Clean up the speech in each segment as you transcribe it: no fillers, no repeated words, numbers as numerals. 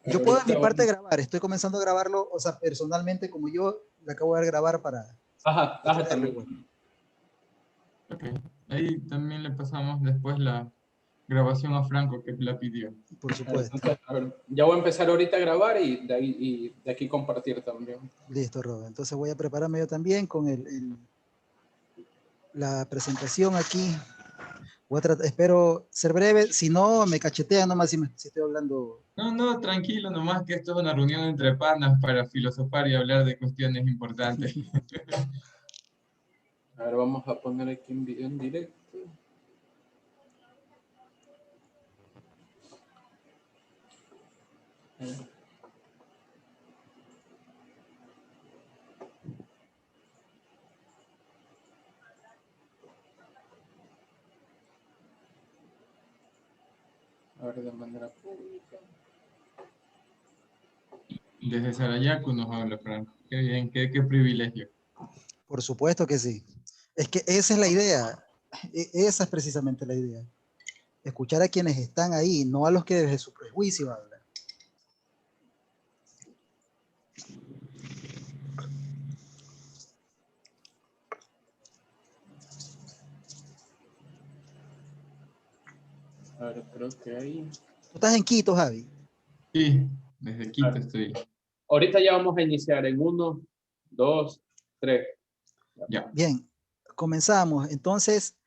Yo puedo de mi Ahorita parte vamos. grabar, estoy comenzando a grabarlo, o sea, personalmente como yo le acabo de grabar para tenerlo igual. También. Ok, ahí también le pasamos después la grabación a Franco que la pidió. Por supuesto. Entonces, a ver, ya voy a empezar ahorita a grabar y de aquí compartir también. Listo, Robert. Entonces voy a prepararme yo también con la presentación aquí. Espero ser breve, si no me cachetean nomás si estoy hablando. No, no, tranquilo, nomás que esto es una reunión entre panas para filosofar y hablar de cuestiones importantes. A ver, vamos a poner aquí en video en directo. A ver, de manera pública. Desde Desde Sarayaku nos habla Franco. Qué bien, qué privilegio. Por supuesto que sí. Es que esa es la idea. Esa es precisamente la idea. Escuchar a quienes están ahí, no a los que desde su prejuicio hablan. A ver, creo que ahí. Tú estás en Quito, Javi. Sí, desde Quito estoy. Ahorita ya vamos a iniciar en 1, 2, 3. Ya. Bien, comenzamos. Entonces,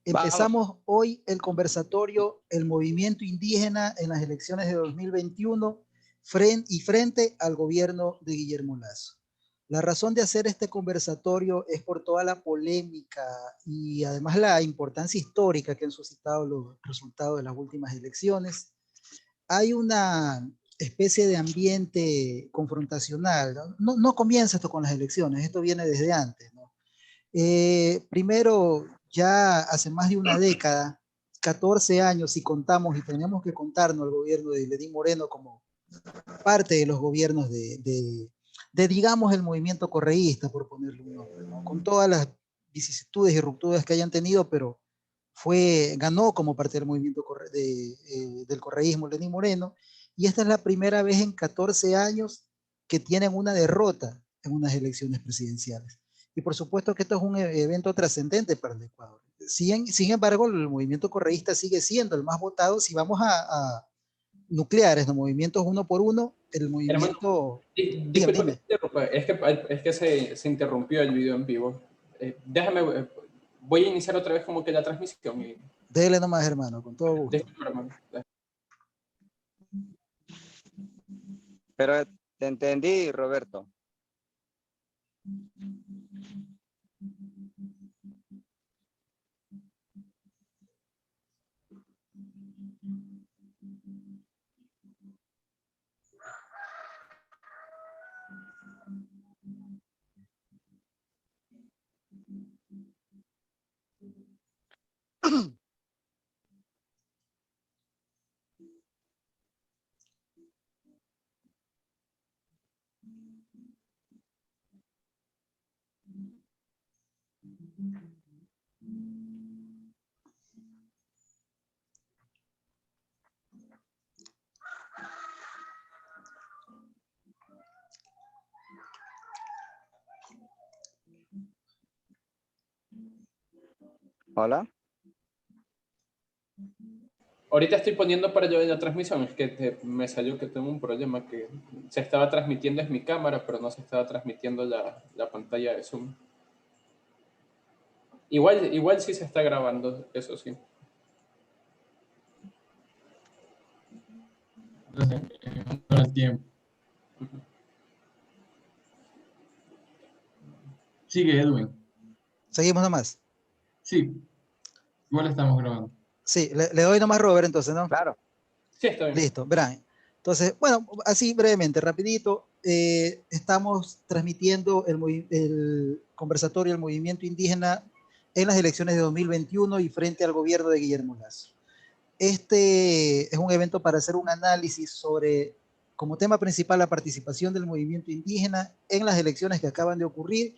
empezamos hoy el conversatorio El movimiento indígena en las elecciones de 2021 frente al gobierno de Guillermo Lasso. La razón de hacer este conversatorio es por toda la polémica y además la importancia histórica que han suscitado los resultados de las últimas elecciones. Hay una especie de ambiente confrontacional. No comienza esto con las elecciones, esto viene desde antes, ¿no? Primero, ya hace más de una década, 14 años, si contamos, y tenemos que contarnos al gobierno de Lenín Moreno como parte de los gobiernos digamos, el movimiento correísta, por ponerle un nombre, ¿no? Con todas las vicisitudes y rupturas que hayan tenido, pero ganó como parte del movimiento del correísmo Lenín Moreno, y esta es la primera vez en 14 años que tienen una derrota en unas elecciones presidenciales. Y por supuesto que esto es un evento trascendente para el Ecuador. Sin embargo, el movimiento correísta sigue siendo el más votado. Si vamos a nucleares, los movimientos uno por uno, el Hermano, movimiento... Dígame, disculpa que dime. te interrumpa, es que se interrumpió el video en vivo. Voy a iniciar otra vez como que la transmisión. Dele nomás, hermano, con todo gusto. Disculpa, hermano. Pero te entendí, Roberto. Hola. Ahorita estoy poniendo para yo en la transmisión, es que me salió que tengo un problema que se estaba transmitiendo es mi cámara, pero no se estaba transmitiendo la pantalla de Zoom. Igual sí se está grabando, eso sí. Entonces, todo el tiempo. Sigue, Edwin. Seguimos nomás. Sí, igual estamos grabando. Sí, le doy nomás Robert entonces, ¿no? Claro. Sí, está bien. Listo, verán. Entonces, bueno, así brevemente, rapidito, estamos transmitiendo el conversatorio del movimiento indígena en las elecciones de 2021 y frente al gobierno de Guillermo Lasso. Este es un evento para hacer un análisis sobre, como tema principal, la participación del movimiento indígena en las elecciones que acaban de ocurrir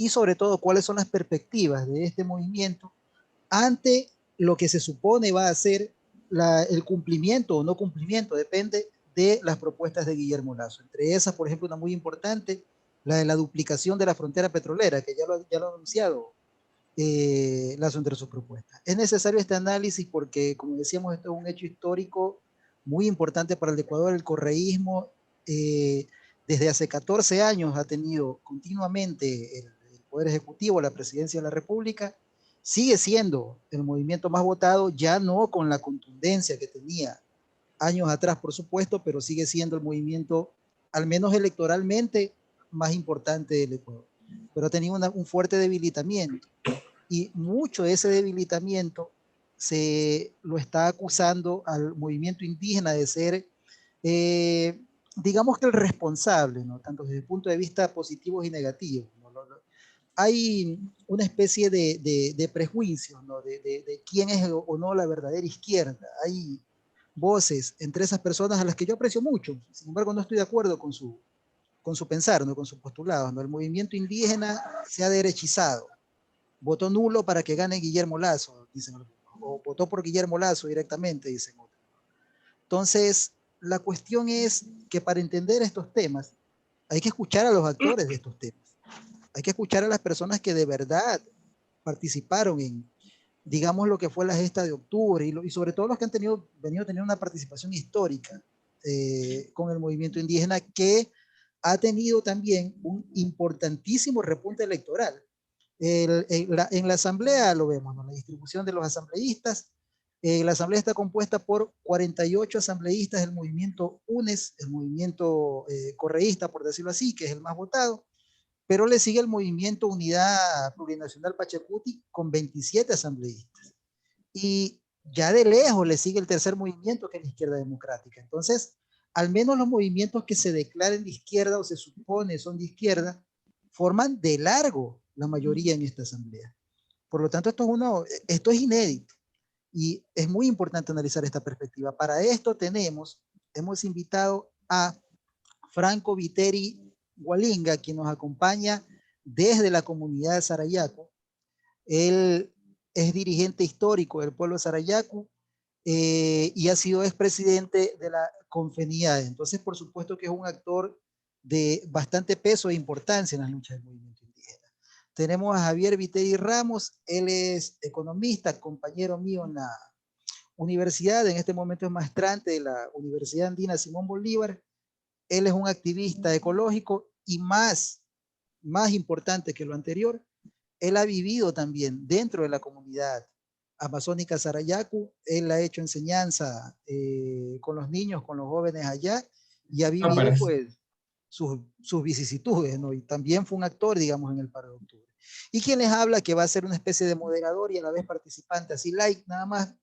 y sobre todo cuáles son las perspectivas de este movimiento ante lo que se supone va a ser el cumplimiento o no cumplimiento, depende de las propuestas de Guillermo Lasso. Entre esas, por ejemplo, una muy importante, la de la duplicación de la frontera petrolera, que ya lo ha anunciado Lasso entre sus propuestas. Es necesario este análisis porque, como decíamos, esto es un hecho histórico muy importante para el Ecuador. El correísmo desde hace 14 años ha tenido continuamente el Poder Ejecutivo, la Presidencia de la República, sigue siendo el movimiento más votado, ya no con la contundencia que tenía años atrás, por supuesto, pero sigue siendo el movimiento, al menos electoralmente, más importante del Ecuador. Pero ha tenido un fuerte debilitamiento y mucho de ese debilitamiento se lo está acusando al movimiento indígena de ser, digamos que el responsable, ¿no? Tanto desde el punto de vista positivos y negativos, ¿no? Hay una especie de prejuicio, ¿no? De quién es o no la verdadera izquierda. Hay voces entre esas personas a las que yo aprecio mucho, sin embargo no estoy de acuerdo con su pensar, ¿no? Con su postulado, ¿no? El movimiento indígena se ha derechizado, votó nulo para que gane Guillermo Lasso, dicen algunos, o votó por Guillermo Lasso directamente, dicen otros. Entonces, la cuestión es que para entender estos temas hay que escuchar a los actores de estos temas, hay que escuchar a las personas que de verdad participaron en, digamos, lo que fue la gesta de octubre y sobre todo los que han venido teniendo una participación histórica con el movimiento indígena, que ha tenido también un importantísimo repunte electoral. En la asamblea lo vemos, ¿no? La distribución de los asambleístas. La asamblea está compuesta por 48 asambleístas del movimiento UNES, el movimiento correísta, por decirlo así, que es el más votado, pero le sigue el movimiento Unidad Plurinacional Pachacuti con 27 asambleístas. Y ya de lejos le sigue el tercer movimiento, que es la Izquierda Democrática. Entonces, al menos los movimientos que se declaren de izquierda o se supone son de izquierda, forman de largo la mayoría en esta asamblea. Por lo tanto, esto es inédito y es muy importante analizar esta perspectiva. Para esto hemos invitado a Franco Viteri Gualinga, quien nos acompaña desde la comunidad de Sarayaco. Él es dirigente histórico del pueblo de Sarayaco y ha sido expresidente de la Confenidad. Entonces, por supuesto que es un actor de bastante peso e importancia en las luchas del movimiento indígena. Tenemos a Javier Viteri Ramos, él es economista, compañero mío en la universidad, en este momento es maestrante de la Universidad Andina Simón Bolívar. Él es un activista ecológico y más importante que lo anterior, él ha vivido también dentro de la comunidad amazónica Sarayacu. Él ha hecho enseñanza con los niños, con los jóvenes allá, y ha vivido pues sus vicisitudes, ¿no? Y también fue un actor, digamos, en el paro de octubre. Y quien les habla, que va a ser una especie de moderador y a la vez participante, así like, nada más,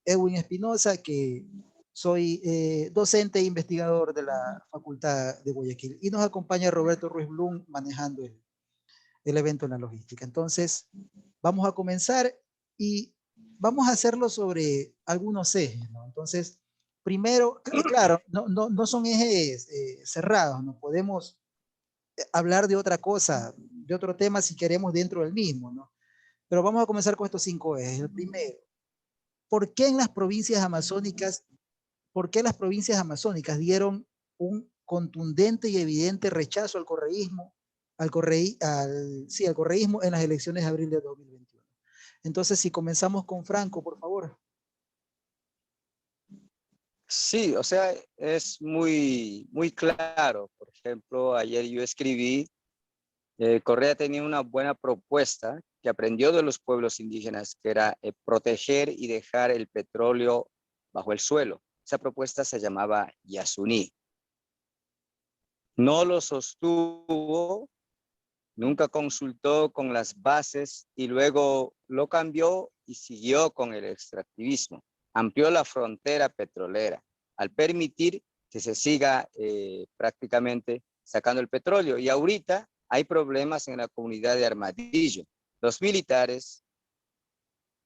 Edwin Espinosa, que soy docente e investigador de la Facultad de Guayaquil. Y nos acompaña Roberto Ruiz Blum manejando el evento en la logística. Entonces, vamos a comenzar y vamos a hacerlo sobre algunos ejes, ¿no? Entonces, primero, claro, no son ejes cerrados, no podemos hablar de otra cosa, de otro tema si queremos dentro del mismo, ¿no? Pero vamos a comenzar con estos 5 ejes. El primero, ¿por qué las provincias amazónicas dieron un contundente y evidente rechazo al correísmo, al correísmo en las elecciones de abril de 2021? Entonces, si comenzamos con Franco, por favor. Sí, o sea, es muy claro. Por ejemplo, ayer yo escribí, Correa tenía una buena propuesta que aprendió de los pueblos indígenas, que era proteger y dejar el petróleo bajo el suelo. Esa propuesta se llamaba Yasuní. No lo sostuvo, nunca consultó con las bases y luego lo cambió y siguió con el extractivismo. Amplió la frontera petrolera al permitir que se siga prácticamente sacando el petróleo. Y ahorita hay problemas en la comunidad de Armadillo. Los militares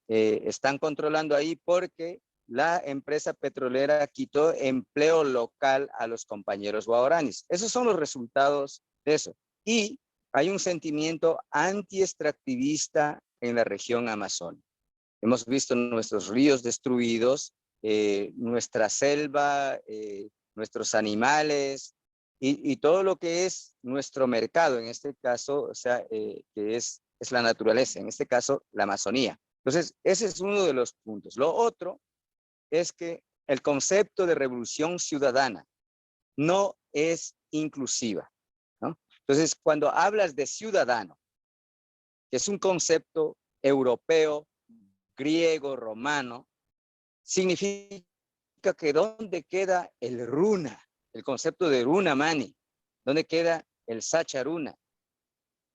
están controlando ahí porque la empresa petrolera quitó empleo local a los compañeros guaraníes. Esos son los resultados de eso. Y hay un sentimiento anti-extractivista en la región amazónica. Hemos visto nuestros ríos destruidos, nuestra selva nuestros animales y todo lo que es nuestro mercado, en este caso, o sea, que es la naturaleza, en este caso, la Amazonía. Entonces, ese es uno de los puntos. Lo otro es que el concepto de revolución ciudadana no es inclusiva, ¿no? Entonces, cuando hablas de ciudadano, que es un concepto europeo, griego, romano, significa que ¿dónde queda el runa? El concepto de runa mani. ¿Dónde queda el sacharuna?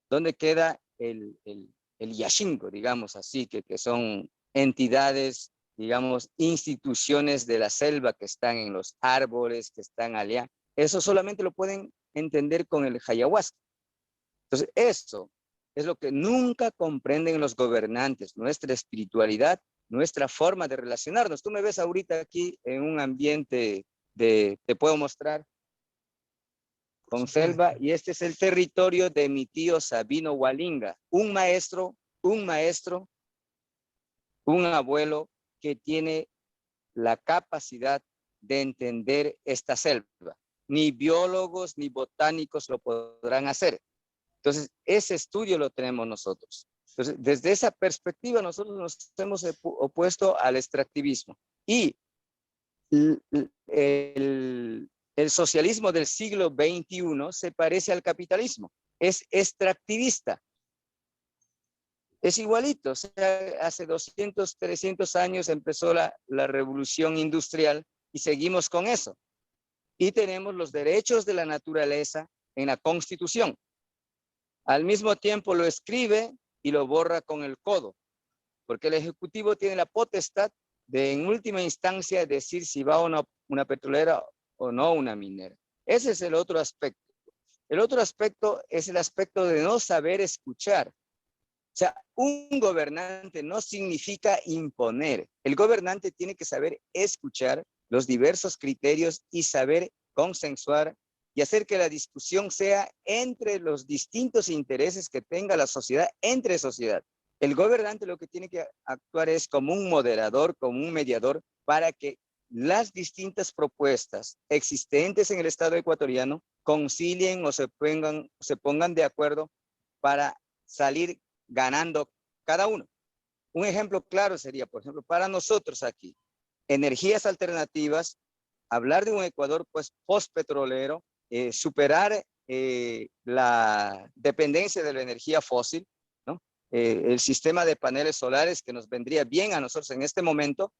¿Dónde queda el yashingo, digamos así, que son entidades, digamos, instituciones de la selva que están en los árboles, que están allá? Eso solamente lo pueden entender con el ayahuasca. Entonces, eso es lo que nunca comprenden los gobernantes, nuestra espiritualidad, nuestra forma de relacionarnos. Tú me ves ahorita aquí en un ambiente te puedo mostrar, con selva, y este es el territorio de mi tío Sabino Hualinga, un maestro, un abuelo que tiene la capacidad de entender esta selva. Ni biólogos ni botánicos lo podrán hacer. Entonces, ese estudio lo tenemos nosotros. Entonces, desde esa perspectiva, nosotros nos hemos opuesto al extractivismo. Y el socialismo del siglo XXI se parece al capitalismo. Es extractivista. Es igualito. O sea, hace 200, 300 años empezó la revolución industrial y seguimos con eso. Y tenemos los derechos de la naturaleza en la Constitución. Al mismo tiempo lo escribe y lo borra con el codo, porque el Ejecutivo tiene la potestad de, en última instancia, decir si va una petrolera o no una minera. Ese es el otro aspecto. El otro aspecto es el aspecto de no saber escuchar. O sea, un gobernante no significa imponer. El gobernante tiene que saber escuchar los diversos criterios y saber consensuar y hacer que la discusión sea entre los distintos intereses que tenga la sociedad, entre sociedad. El gobernante lo que tiene que actuar es como un moderador, como un mediador, para que las distintas propuestas existentes en el Estado ecuatoriano concilien o se pongan de acuerdo para salir ganando cada uno. Un ejemplo claro sería, por ejemplo, para nosotros aquí, energías alternativas, hablar de un Ecuador pues postpetrolero, superar la dependencia de la energía fósil, ¿no? El sistema de paneles solares que nos vendría bien a nosotros en este momento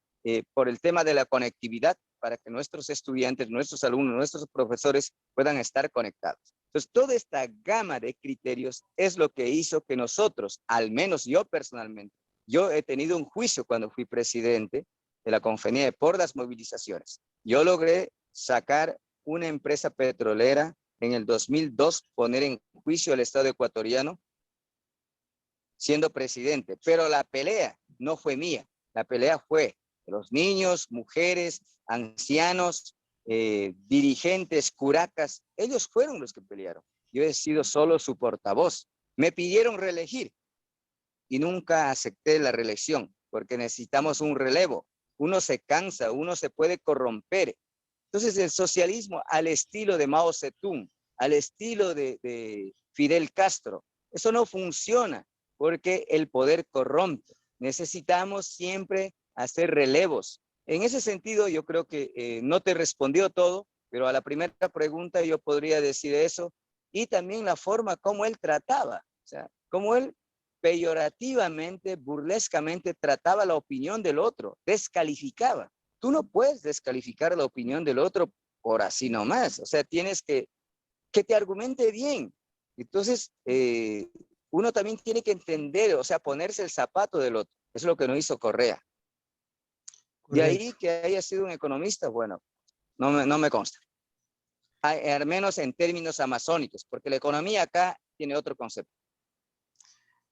por el tema de la conectividad para que nuestros estudiantes, nuestros alumnos, nuestros profesores puedan estar conectados. Entonces, toda esta gama de criterios es lo que hizo que nosotros, al menos yo personalmente, yo he tenido un juicio cuando fui presidente de la CONFENIE por las movilizaciones. Yo logré sacar una empresa petrolera en el 2002, poner en juicio al Estado ecuatoriano siendo presidente, pero la pelea no fue mía, la pelea fue de los niños, mujeres, ancianos, dirigentes, curacas, ellos fueron los que pelearon. Yo he sido solo su portavoz. Me pidieron reelegir y nunca acepté la reelección porque necesitamos un relevo. Uno se cansa, uno se puede corromper. Entonces el socialismo al estilo de Mao Zedong, al estilo de Fidel Castro, eso no funciona porque el poder corrompe. Necesitamos siempre hacer relevos. En ese sentido, yo creo que no te respondió todo, pero a la primera pregunta yo podría decir eso, y también la forma como él trataba, o sea, como él peyorativamente, burlescamente trataba la opinión del otro, descalificaba. Tú no puedes descalificar la opinión del otro por así nomás, o sea, tienes que te argumente bien. Entonces, uno también tiene que entender, o sea, ponerse el zapato del otro. Eso es lo que no hizo Correa. De ahí que haya sido un economista, bueno, no me consta. Al menos en términos amazónicos, porque la economía acá tiene otro concepto.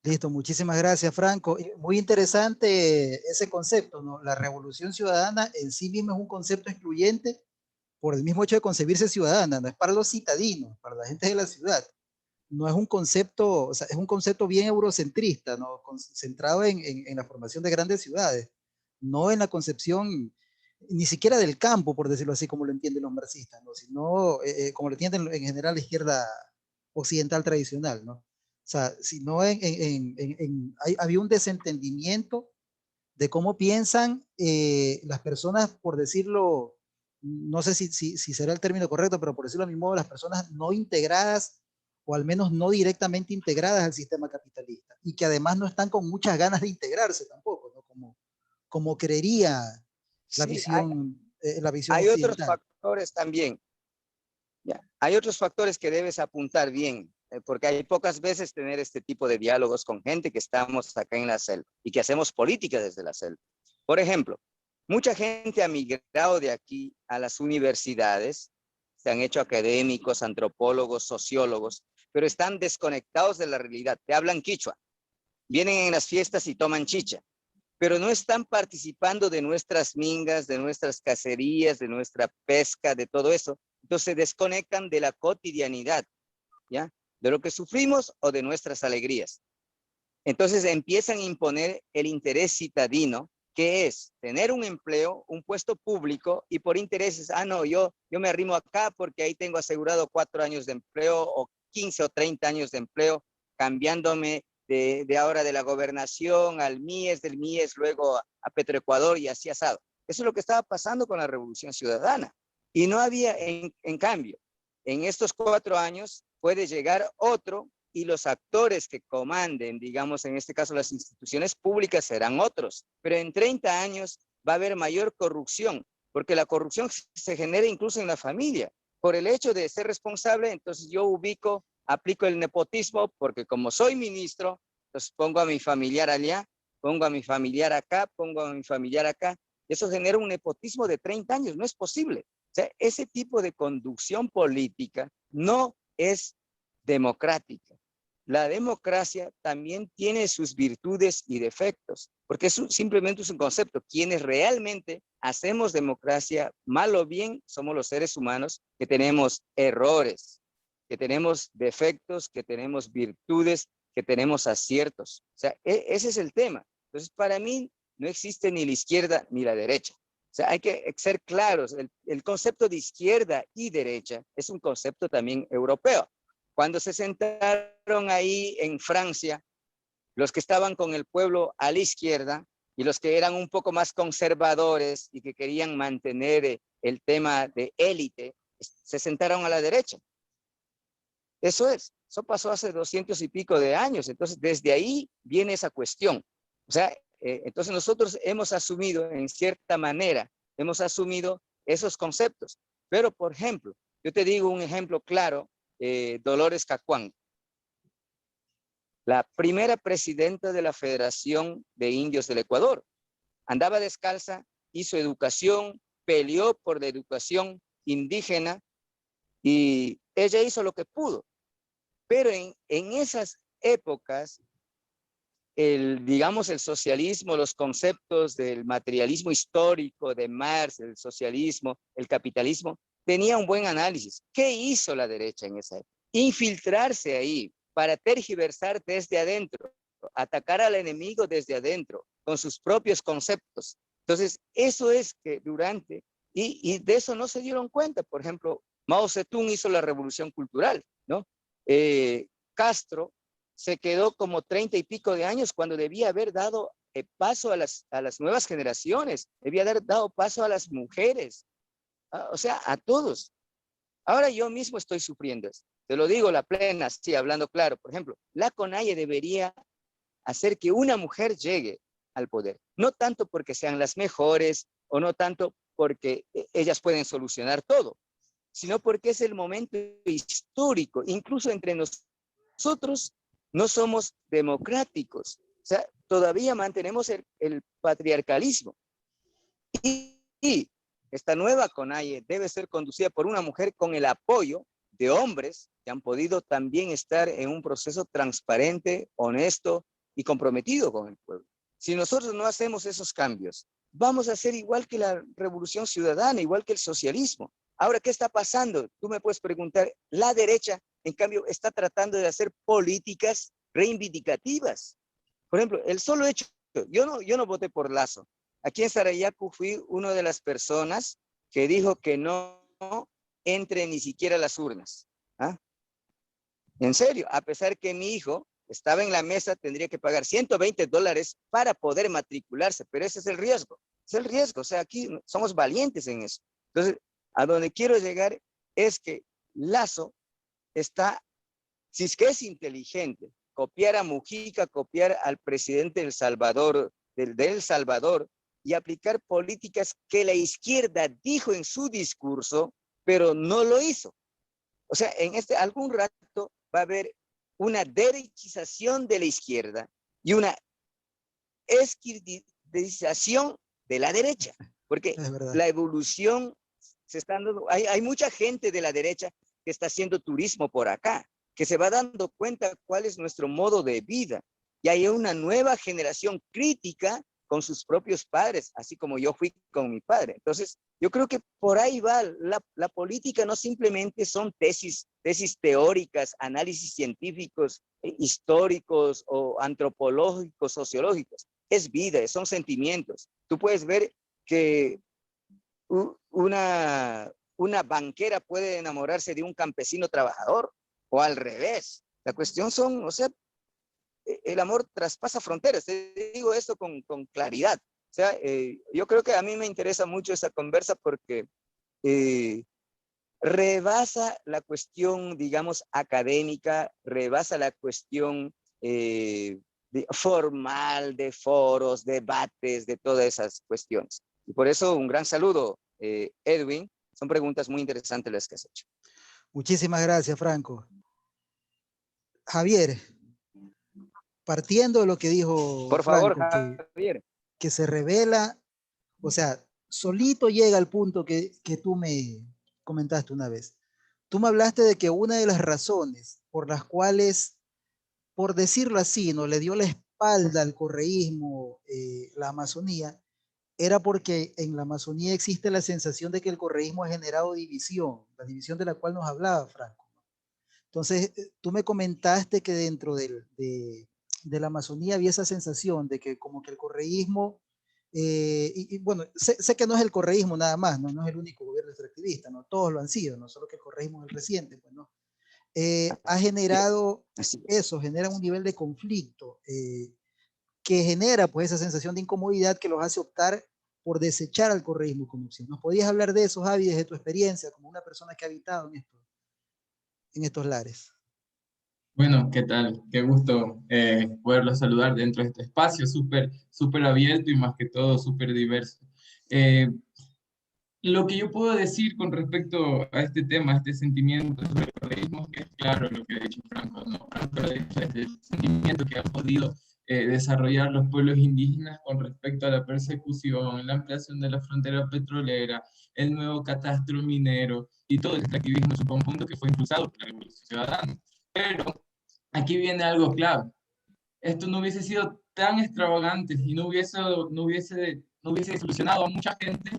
Listo, muchísimas gracias, Franco. Muy interesante ese concepto, ¿no? La revolución ciudadana en sí misma es un concepto excluyente por el mismo hecho de concebirse ciudadana, no es para los citadinos, para la gente de la ciudad. No es un concepto, o sea, es un concepto bien eurocentrista, ¿no? Centrado en la formación de grandes ciudades, no en la concepción ni siquiera del campo, por decirlo así, como lo entienden los marxistas, ¿no? Sino como lo entienden en general la izquierda occidental tradicional, ¿no? O sea, sino había un desentendimiento de cómo piensan las personas, por decirlo, no sé si será el término correcto, pero por decirlo a mi modo, las personas no integradas o al menos no directamente integradas al sistema capitalista y que además no están con muchas ganas de integrarse tampoco, ¿no? Como creería Sí, la visión hay otros occidental. factores también. Ya. Hay otros factores que debes apuntar bien, porque hay pocas veces tener este tipo de diálogos con gente que estamos acá en la selva y que hacemos política desde la selva. Por ejemplo, mucha gente ha migrado de aquí a las universidades, se han hecho académicos, antropólogos, sociólogos, pero están desconectados de la realidad. Te hablan quichua, vienen en las fiestas y toman chicha, pero no están participando de nuestras mingas, de nuestras cacerías, de nuestra pesca, de todo eso. Entonces se desconectan de la cotidianidad, ¿ya? De lo que sufrimos o de nuestras alegrías. Entonces empiezan a imponer el interés citadino, que es tener un empleo, un puesto público, y por intereses, no, yo me arrimo acá porque ahí tengo asegurado 4 años de empleo o 15 o 30 años de empleo, cambiándome de ahora de la gobernación al MIES, del MIES luego a Petroecuador y así asado. Eso es lo que estaba pasando con la Revolución Ciudadana. Y no había, en cambio, en estos 4 años puede llegar otro y los actores que comanden, digamos, en este caso las instituciones públicas serán otros, pero en 30 años va a haber mayor corrupción, porque la corrupción se genera incluso en la familia. Por el hecho de ser responsable, entonces yo aplico el nepotismo, porque como soy ministro, entonces pongo a mi familiar allá, pongo a mi familiar acá, pongo a mi familiar acá. Eso genera un nepotismo de 30 años, no es posible. O sea, ese tipo de conducción política no es democrática. La democracia también tiene sus virtudes y defectos, porque simplemente es un concepto. Quienes realmente hacemos democracia, mal o bien, somos los seres humanos que tenemos errores, que tenemos defectos, que tenemos virtudes, que tenemos aciertos. O sea, ese es el tema. Entonces, para mí no existe ni la izquierda ni la derecha. O sea, hay que ser claros. El concepto de izquierda y derecha es un concepto también europeo. Cuando se sentaron ahí en Francia, los que estaban con el pueblo a la izquierda y los que eran un poco más conservadores y que querían mantener el tema de élite, se sentaron a la derecha. Eso pasó hace 200 y pico de años. Entonces, desde ahí viene esa cuestión. O sea, entonces nosotros hemos asumido, en cierta manera, hemos asumido esos conceptos. Pero, por ejemplo, yo te digo un ejemplo claro, Dolores Cacuán, la primera presidenta de la Federación de Indios del Ecuador. Andaba descalza, hizo educación, peleó por la educación indígena y ella hizo lo que pudo. Pero en esas épocas, digamos, el socialismo, los conceptos del materialismo histórico de Marx, el socialismo, el capitalismo, tenía un buen análisis. ¿Qué hizo la derecha en esa época? Infiltrarse ahí para tergiversar desde adentro, atacar al enemigo desde adentro, con sus propios conceptos. Entonces, eso es que y de eso no se dieron cuenta. Por ejemplo, Mao Zedong hizo la revolución cultural, ¿no? Castro se quedó como 30 y pico de años cuando debía haber dado paso a las nuevas generaciones, debía haber dado paso a las mujeres, o sea, a todos. Ahora yo mismo estoy sufriendo esto. Te lo digo la plena, sí, hablando claro. Por ejemplo, la CONAIE debería hacer que una mujer llegue al poder. No tanto porque sean las mejores o no tanto porque ellas pueden solucionar todo, sino porque es el momento histórico. Incluso entre nosotros no somos democráticos. O sea, todavía mantenemos el patriarcalismo. Y esta nueva CONAIE debe ser conducida por una mujer con el apoyo de hombres que han podido también estar en un proceso transparente, honesto y comprometido con el pueblo. Si nosotros no hacemos esos cambios, vamos a ser igual que la Revolución Ciudadana, igual que el socialismo. Ahora, ¿qué está pasando? Tú me puedes preguntar, la derecha, en cambio, está tratando de hacer políticas reivindicativas. Por ejemplo, el solo hecho, yo no voté por Lazo. Aquí en Sarayaku fui una de las personas que dijo que no entre ni siquiera a las urnas. ¿Ah? En serio, a pesar que mi hijo estaba en la mesa, tendría que pagar $120 para poder matricularse, pero ese es el riesgo. Es el riesgo, o sea, aquí somos valientes en eso. Entonces, a donde quiero llegar es que Lazo está, si es que es inteligente, copiar a Mujica, copiar al presidente del Salvador, de El Salvador, y aplicar políticas que la izquierda dijo en su discurso, pero no lo hizo. O sea, en algún rato va a haber una derechización de la izquierda y una izquierdización de la derecha, porque la evolución se está dando, hay mucha gente de la derecha que está haciendo turismo por acá, que se va dando cuenta cuál es nuestro modo de vida, y hay una nueva generación crítica con sus propios padres, así como yo fui con mi padre. Entonces, yo creo que por ahí va, la política no simplemente son tesis teóricas, análisis científicos, históricos o antropológicos, sociológicos. Es vida, son sentimientos. Tú puedes ver que una banquera puede enamorarse de un campesino trabajador o al revés. La cuestión son, o sea, el amor traspasa fronteras. Te digo esto con claridad. O sea, yo creo que a mí me interesa mucho esa conversa porque rebasa la cuestión, digamos, académica, rebasa la cuestión formal de foros, debates, de todas esas cuestiones. Y por eso un gran saludo, Edwin. Son preguntas muy interesantes las que has hecho. Muchísimas gracias, Franco. Javier, partiendo de lo que dijo por Franco, favor, Javier, que se revela, o sea, solito llega al punto que tú me comentaste una vez. Tú me hablaste de que una de las razones por las cuales, por decirlo así, no le dio la espalda al correísmo la Amazonía, era porque en la Amazonía existe la sensación de que el correísmo ha generado división, la división de la cual nos hablaba Franco. Entonces, tú me comentaste que dentro de la Amazonía había esa sensación de que como que el correísmo, y bueno, sé que no es el correísmo nada más, no es el único gobierno extractivista, ¿no? Todos lo han sido, no solo que el correísmo es el reciente, pues no. Ha generado eso, genera un nivel de conflicto que genera pues esa sensación de incomodidad que los hace optar por desechar al correísmo como opción. ¿Nos podías hablar de eso, Javi, desde tu experiencia como una persona que ha habitado en estos lares? Bueno, ¿qué tal? Qué gusto poderlos saludar dentro de este espacio súper abierto y más que todo súper diverso. Lo que yo puedo decir con respecto a este tema, a este sentimiento sobre el correísmo, que es claro lo que ha dicho Franco, ¿no? Franco ha dicho este sentimiento que han podido desarrollar los pueblos indígenas con respecto a la persecución, la ampliación de la frontera petrolera, el nuevo catastro minero y todo el extractivismo en su conjunto que fue impulsado por la Revolución Ciudadana. Pero aquí viene algo clave. Esto no hubiese sido tan extravagante y no hubiese solucionado a mucha gente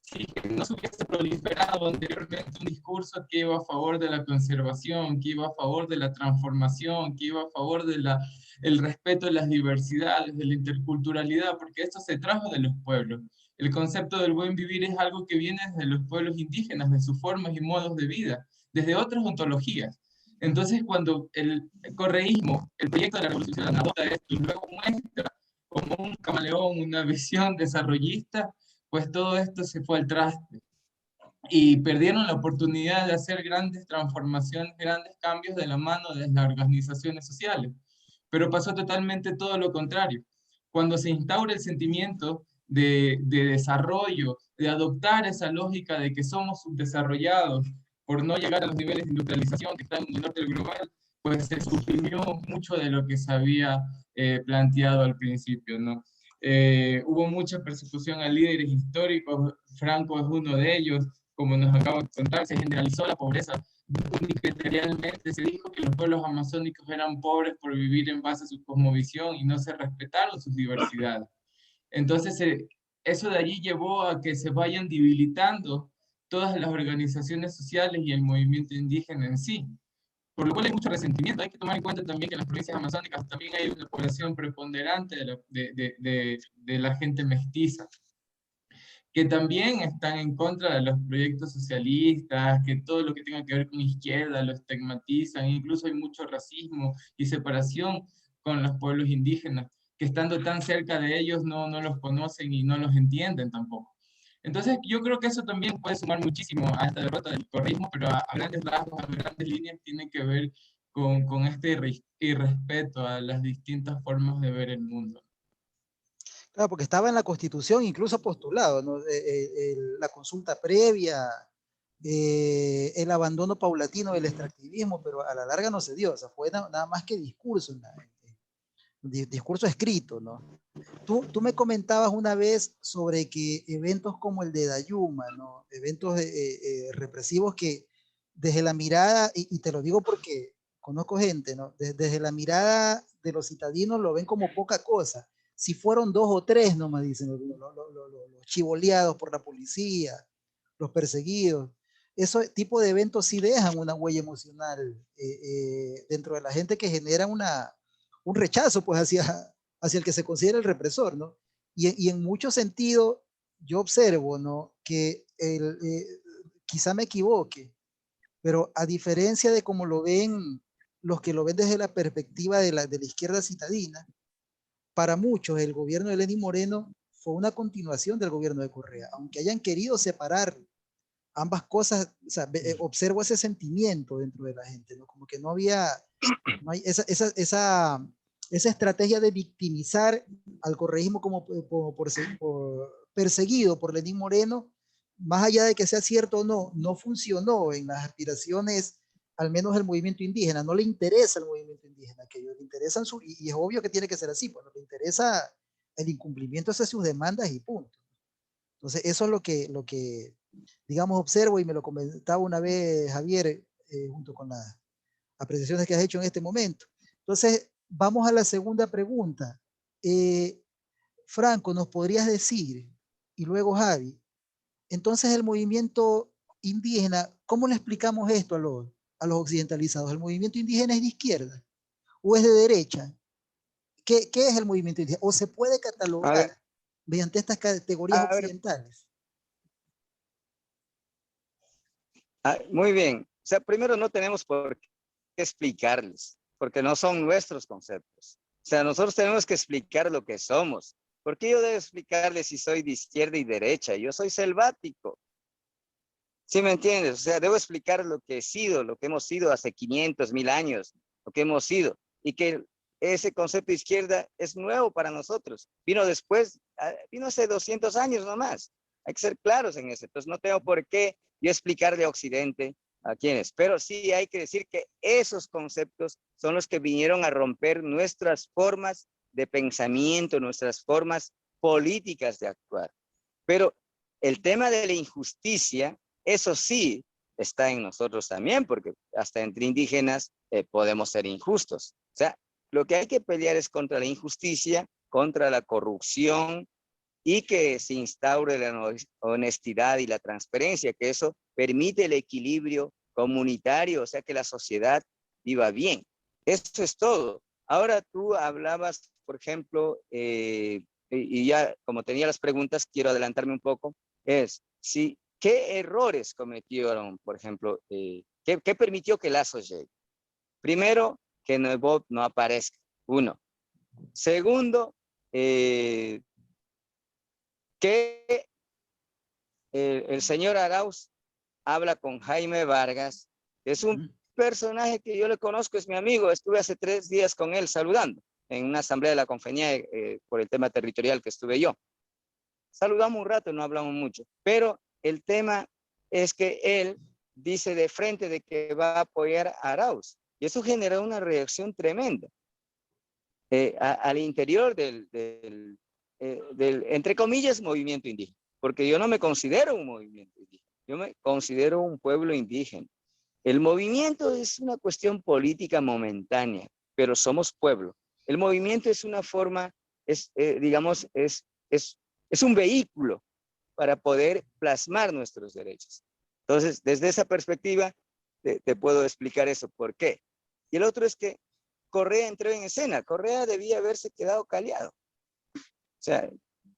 si no se hubiese proliferado anteriormente un discurso que iba a favor de la conservación, que iba a favor de la transformación, que iba a favor de el respeto de las diversidades, de la interculturalidad, porque esto se trajo de los pueblos. El concepto del buen vivir es algo que viene desde los pueblos indígenas, de sus formas y modos de vida, desde otras ontologías. Entonces, cuando el correísmo, el proyecto de la Revolución Ciudadana, adopta esto y luego muestra como un camaleón, una visión desarrollista, pues todo esto se fue al traste. Y perdieron la oportunidad de hacer grandes transformaciones, grandes cambios de la mano de las organizaciones sociales. Pero pasó totalmente todo lo contrario. Cuando se instaura el sentimiento de desarrollo, de adoptar esa lógica de que somos subdesarrollados por no llegar a los niveles de industrialización que están en el norte del global, pues se suprimió mucho de lo que se había planteado al principio, ¿no? Hubo mucha persecución a líderes históricos, Franco es uno de ellos, como nos acaba de contar, se generalizó la pobreza unicriterialmente, se dijo que los pueblos amazónicos eran pobres por vivir en base a su cosmovisión y no se respetaron sus diversidades. Entonces, eso de allí llevó a que se vayan debilitando todas las organizaciones sociales y el movimiento indígena en sí. por lo cual hay mucho resentimiento. Hay que tomar en cuenta también que en las provincias amazónicas también hay una población preponderante de la gente mestiza, que también están en contra de los proyectos socialistas, que todo lo que tenga que ver con izquierda lo estigmatizan, incluso hay mucho racismo y separación con los pueblos indígenas, que estando tan cerca de ellos no los conocen y no los entienden tampoco. Entonces yo creo que eso también puede sumar muchísimo a esta derrota del correísmo, pero a grandes rasgos, a grandes líneas, tiene que ver con este irrespeto a las distintas formas de ver el mundo. Claro, porque estaba en la Constitución incluso postulado, ¿no? La consulta previa, el abandono paulatino del extractivismo, pero a la larga no se dio, o sea, fue nada más que discurso, discurso escrito, ¿no? Tú me comentabas una vez sobre que eventos como el de Dayuma, ¿no? Eventos represivos que desde la mirada, y te lo digo porque conozco gente, ¿no? Desde la mirada de los citadinos lo ven como poca cosa. Si fueron 2 o 3, nomás dicen, los chivoleados por la policía, los perseguidos. Ese tipo de eventos sí dejan una huella emocional dentro de la gente, que genera un rechazo pues hacia el que se considera el represor, ¿no? Y en muchos sentidos yo observo, ¿no? Que quizá me equivoque, pero a diferencia de cómo lo ven los que lo ven desde la perspectiva de la izquierda citadina, para muchos el gobierno de Lenín Moreno fue una continuación del gobierno de Correa, aunque hayan querido separar ambas cosas. O sea, observo ese sentimiento dentro de la gente, ¿no? Como que no hay esa estrategia de victimizar al correísmo como perseguido por Lenín Moreno, más allá de que sea cierto o no, no funcionó en las aspiraciones, al menos del movimiento indígena. No le interesa el movimiento indígena, que ellos le interesan y es obvio que tiene que ser así, pues no le interesa el incumplimiento de sus demandas y punto. Entonces eso es lo que digamos, observo, y me lo comentaba una vez Javier, junto con las apreciaciones que has hecho en este momento. Entonces, vamos a la segunda pregunta. Franco, ¿nos podrías decir, y luego Javi, entonces el movimiento indígena, ¿cómo le explicamos esto a los occidentalizados? ¿El movimiento indígena es de izquierda o es de derecha? ¿Qué es el movimiento indígena? ¿O se puede catalogar mediante estas categorías occidentales? Muy bien. O sea, primero no tenemos por qué explicarles, porque no son nuestros conceptos. O sea, nosotros tenemos que explicar lo que somos. ¿Por qué yo debo explicarles si soy de izquierda y derecha? Yo soy selvático. ¿Sí me entiendes? O sea, debo explicar lo que he sido, lo que hemos sido hace 500, 1000 años, lo que hemos sido. Y que ese concepto de izquierda es nuevo para nosotros. Vino después, vino hace 200 años nomás. Hay que ser claros en eso. Entonces no tengo por qué yo explicarle a Occidente a quienes. Pero sí hay que decir que esos conceptos son los que vinieron a romper nuestras formas de pensamiento, nuestras formas políticas de actuar. Pero el tema de la injusticia, eso sí está en nosotros también, porque hasta entre indígenas podemos ser injustos. O sea, lo que hay que pelear es contra la injusticia, contra la corrupción, y que se instaure la honestidad y la transparencia, que eso permite el equilibrio comunitario, o sea, que la sociedad viva bien. Eso es todo. Ahora tú hablabas, por ejemplo, y ya como tenía las preguntas, quiero adelantarme un poco, es si, ¿qué errores cometieron, por ejemplo, qué permitió que Lazo llegue? Primero, que Nebot no aparezca, uno. Segundo, que el señor Arauz habla con Jaime Vargas, que es un personaje que yo le conozco, es mi amigo, estuve hace 3 días con él saludando en una asamblea de la Confenia por el tema territorial que estuve yo. Saludamos un rato, no hablamos mucho, pero el tema es que él dice de frente de que va a apoyar a Arauz, y eso generó una reacción tremenda al interior del, entre comillas, movimiento indígena, porque yo no me considero un movimiento indígena, yo me considero un pueblo indígena. El movimiento es una cuestión política momentánea, pero somos pueblo. El movimiento es una forma, digamos, es un vehículo para poder plasmar nuestros derechos. Entonces, desde esa perspectiva, te puedo explicar eso. ¿Por qué? Y el otro es que Correa entró en escena. Correa debía haberse quedado callado. O sea,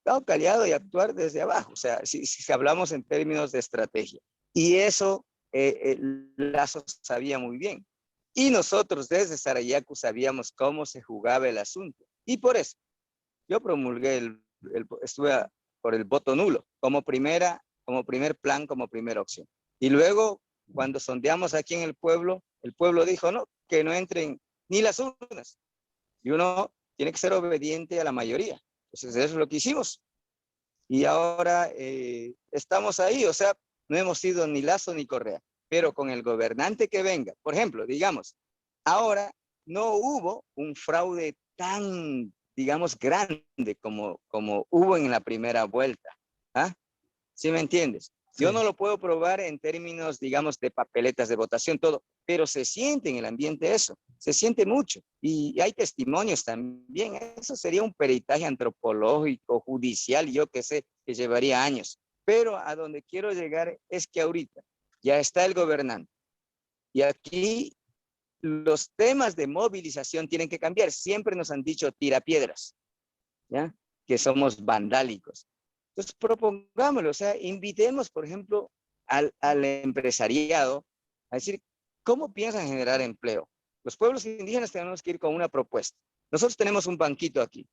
quedado callado y actuar desde abajo. O sea, si hablamos en términos de estrategia. Y eso Lazo sabía muy bien. Y nosotros desde Sarayaku sabíamos cómo se jugaba el asunto. Y por eso yo promulgué estuve por el voto nulo como primer plan, como primera opción. Y luego, cuando sondeamos aquí en el pueblo dijo, no, que no entren ni las urnas. Y uno tiene que ser obediente a la mayoría. Entonces, eso es lo que hicimos. Y ahora estamos ahí, o sea, no hemos sido ni Lazo ni Correa. Pero con el gobernante que venga, por ejemplo, digamos, ahora no hubo un fraude tan, digamos, grande como hubo en la primera vuelta. ¿Ah? ¿Sí me entiendes? Sí. Yo no lo puedo probar en términos, digamos, de papeletas de votación, todo, pero se siente en el ambiente eso, se siente mucho. Y hay testimonios también. Eso sería un peritaje antropológico, judicial, yo qué sé, que llevaría años. Pero a donde quiero llegar es que ahorita ya está el gobernante. Y aquí los temas de movilización tienen que cambiar. Siempre nos han dicho tirapiedras, ¿ya? Que somos vandálicos. Entonces propongámoslo, o sea, invitemos, por ejemplo, al empresariado a decir, ¿cómo piensan generar empleo? Los pueblos indígenas tenemos que ir con una propuesta. Nosotros tenemos un banquito aquí,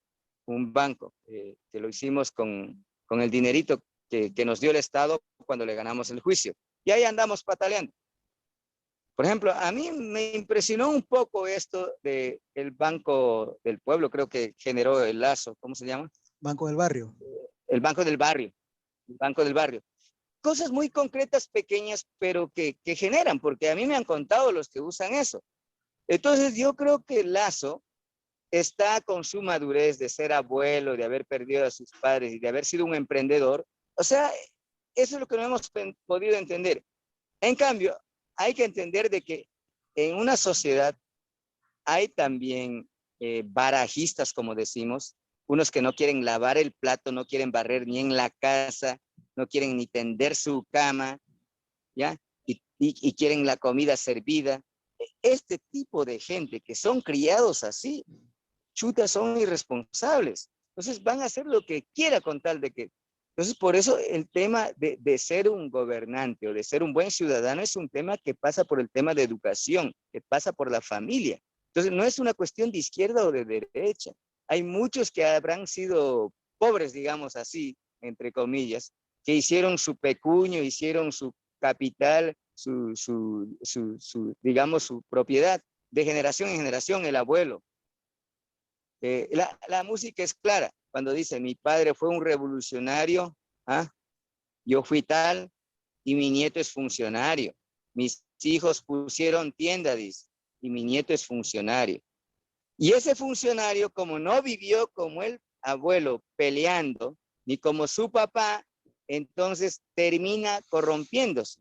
un banco, que lo hicimos con el dinerito que nos dio el Estado cuando le ganamos el juicio. Y ahí andamos pataleando. Por ejemplo, a mí me impresionó un poco esto del Banco del Pueblo, creo que generó el Lazo, ¿cómo se llama? Banco del Barrio. El Banco del Barrio, el Banco del Barrio. Cosas muy concretas, pequeñas, pero que generan, porque a mí me han contado los que usan eso. Entonces yo creo que Lazo está con su madurez de ser abuelo, de haber perdido a sus padres y de haber sido un emprendedor. O sea, eso es lo que no hemos podido entender. En cambio, hay que entender de que en una sociedad hay también barajistas, como decimos, unos que no quieren lavar el plato, no quieren barrer ni en la casa, no quieren ni tender su cama, ¿ya? Y quieren la comida servida. Este tipo de gente que son criados así, chutas, son irresponsables. Entonces van a hacer lo que quiera con tal de que... Entonces, por eso el tema de ser un gobernante o de ser un buen ciudadano es un tema que pasa por el tema de educación, que pasa por la familia. Entonces, no es una cuestión de izquierda o de derecha. Hay muchos que habrán sido pobres, digamos así, entre comillas, que hicieron su pecunio, hicieron su capital, digamos, su propiedad, de generación en generación, el abuelo. La música es clara cuando dice, mi padre fue un revolucionario, ¿ah? Yo fui tal, y mi nieto es funcionario. Mis hijos pusieron tienda, dice, y mi nieto es funcionario. Y ese funcionario, como no vivió como el abuelo peleando, ni como su papá, entonces termina corrompiéndose.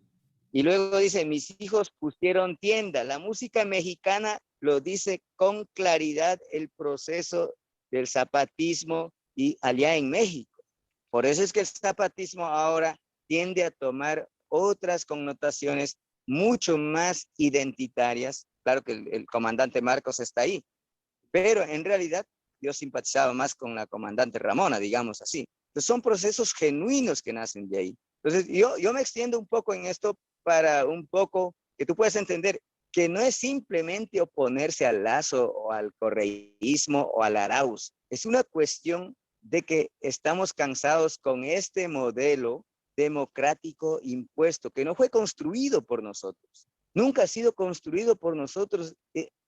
Y luego dice, mis hijos pusieron tienda. La música mexicana lo dice con claridad, el proceso del zapatismo y allá en México. Por eso es que el zapatismo ahora tiende a tomar otras connotaciones mucho más identitarias. Claro que el comandante Marcos está ahí, pero en realidad yo simpatizaba más con la comandante Ramona, digamos así. Entonces son procesos genuinos que nacen de ahí. Entonces yo me extiendo un poco en esto para un poco que tú puedas entender que no es simplemente oponerse al Lazo o al correísmo o al Arauz. Es una cuestión de que estamos cansados con este modelo democrático impuesto que no fue construido por nosotros. Nunca ha sido construido por nosotros.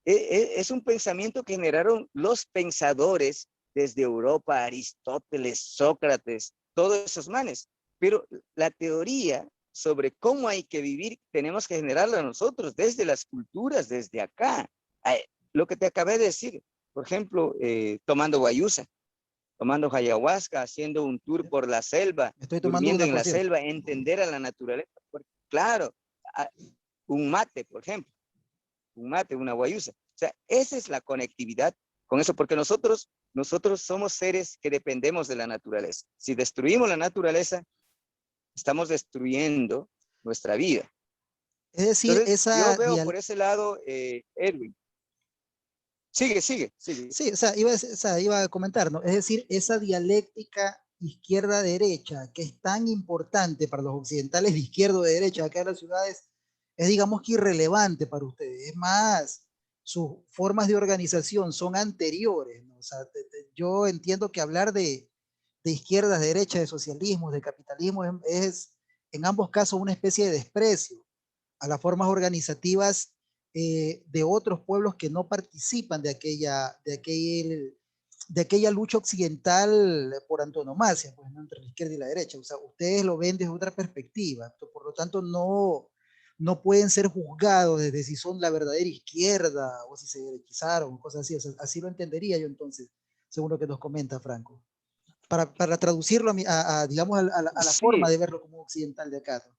Es un pensamiento que generaron los pensadores desde Europa, Aristóteles, Sócrates, todos esos manes. Pero la teoría sobre cómo hay que vivir tenemos que generarla nosotros desde las culturas, desde acá. Lo que te acabé de decir, por ejemplo, tomando guayusa, tomando ayahuasca, haciendo un tour por la selva, Estoy tomando durmiendo una, en por la cierto. selva, entender a la naturaleza. Claro, un mate, por ejemplo, un mate, una guayusa. O sea, esa es la conectividad con eso, porque nosotros somos seres que dependemos de la naturaleza. Si destruimos la naturaleza, estamos destruyendo nuestra vida. Es decir, Entonces, yo esa veo por ese lado, Edwin, Sigue, sigue, sigue. Sí, o sea, iba a comentar, ¿no? Es decir, esa dialéctica izquierda-derecha, que es tan importante para los occidentales de izquierda o de derecha acá en las ciudades, es digamos que irrelevante para ustedes. Es más, sus formas de organización son anteriores, ¿no? O sea, yo entiendo que hablar de izquierdas, de derechas, de socialismo, de capitalismo, es en ambos casos una especie de desprecio a las formas organizativas de otros pueblos que no participan de aquella lucha occidental por antonomasia, pues, ¿no? Entre la izquierda y la derecha. O sea, ustedes lo ven desde otra perspectiva, por lo tanto no pueden ser juzgados desde si son la verdadera izquierda o si se derechizaron, cosas así. O sea, así lo entendería yo entonces, según lo que nos comenta Franco. Para traducirlo digamos, a la forma Sí, de verlo como occidental de acá, ¿no?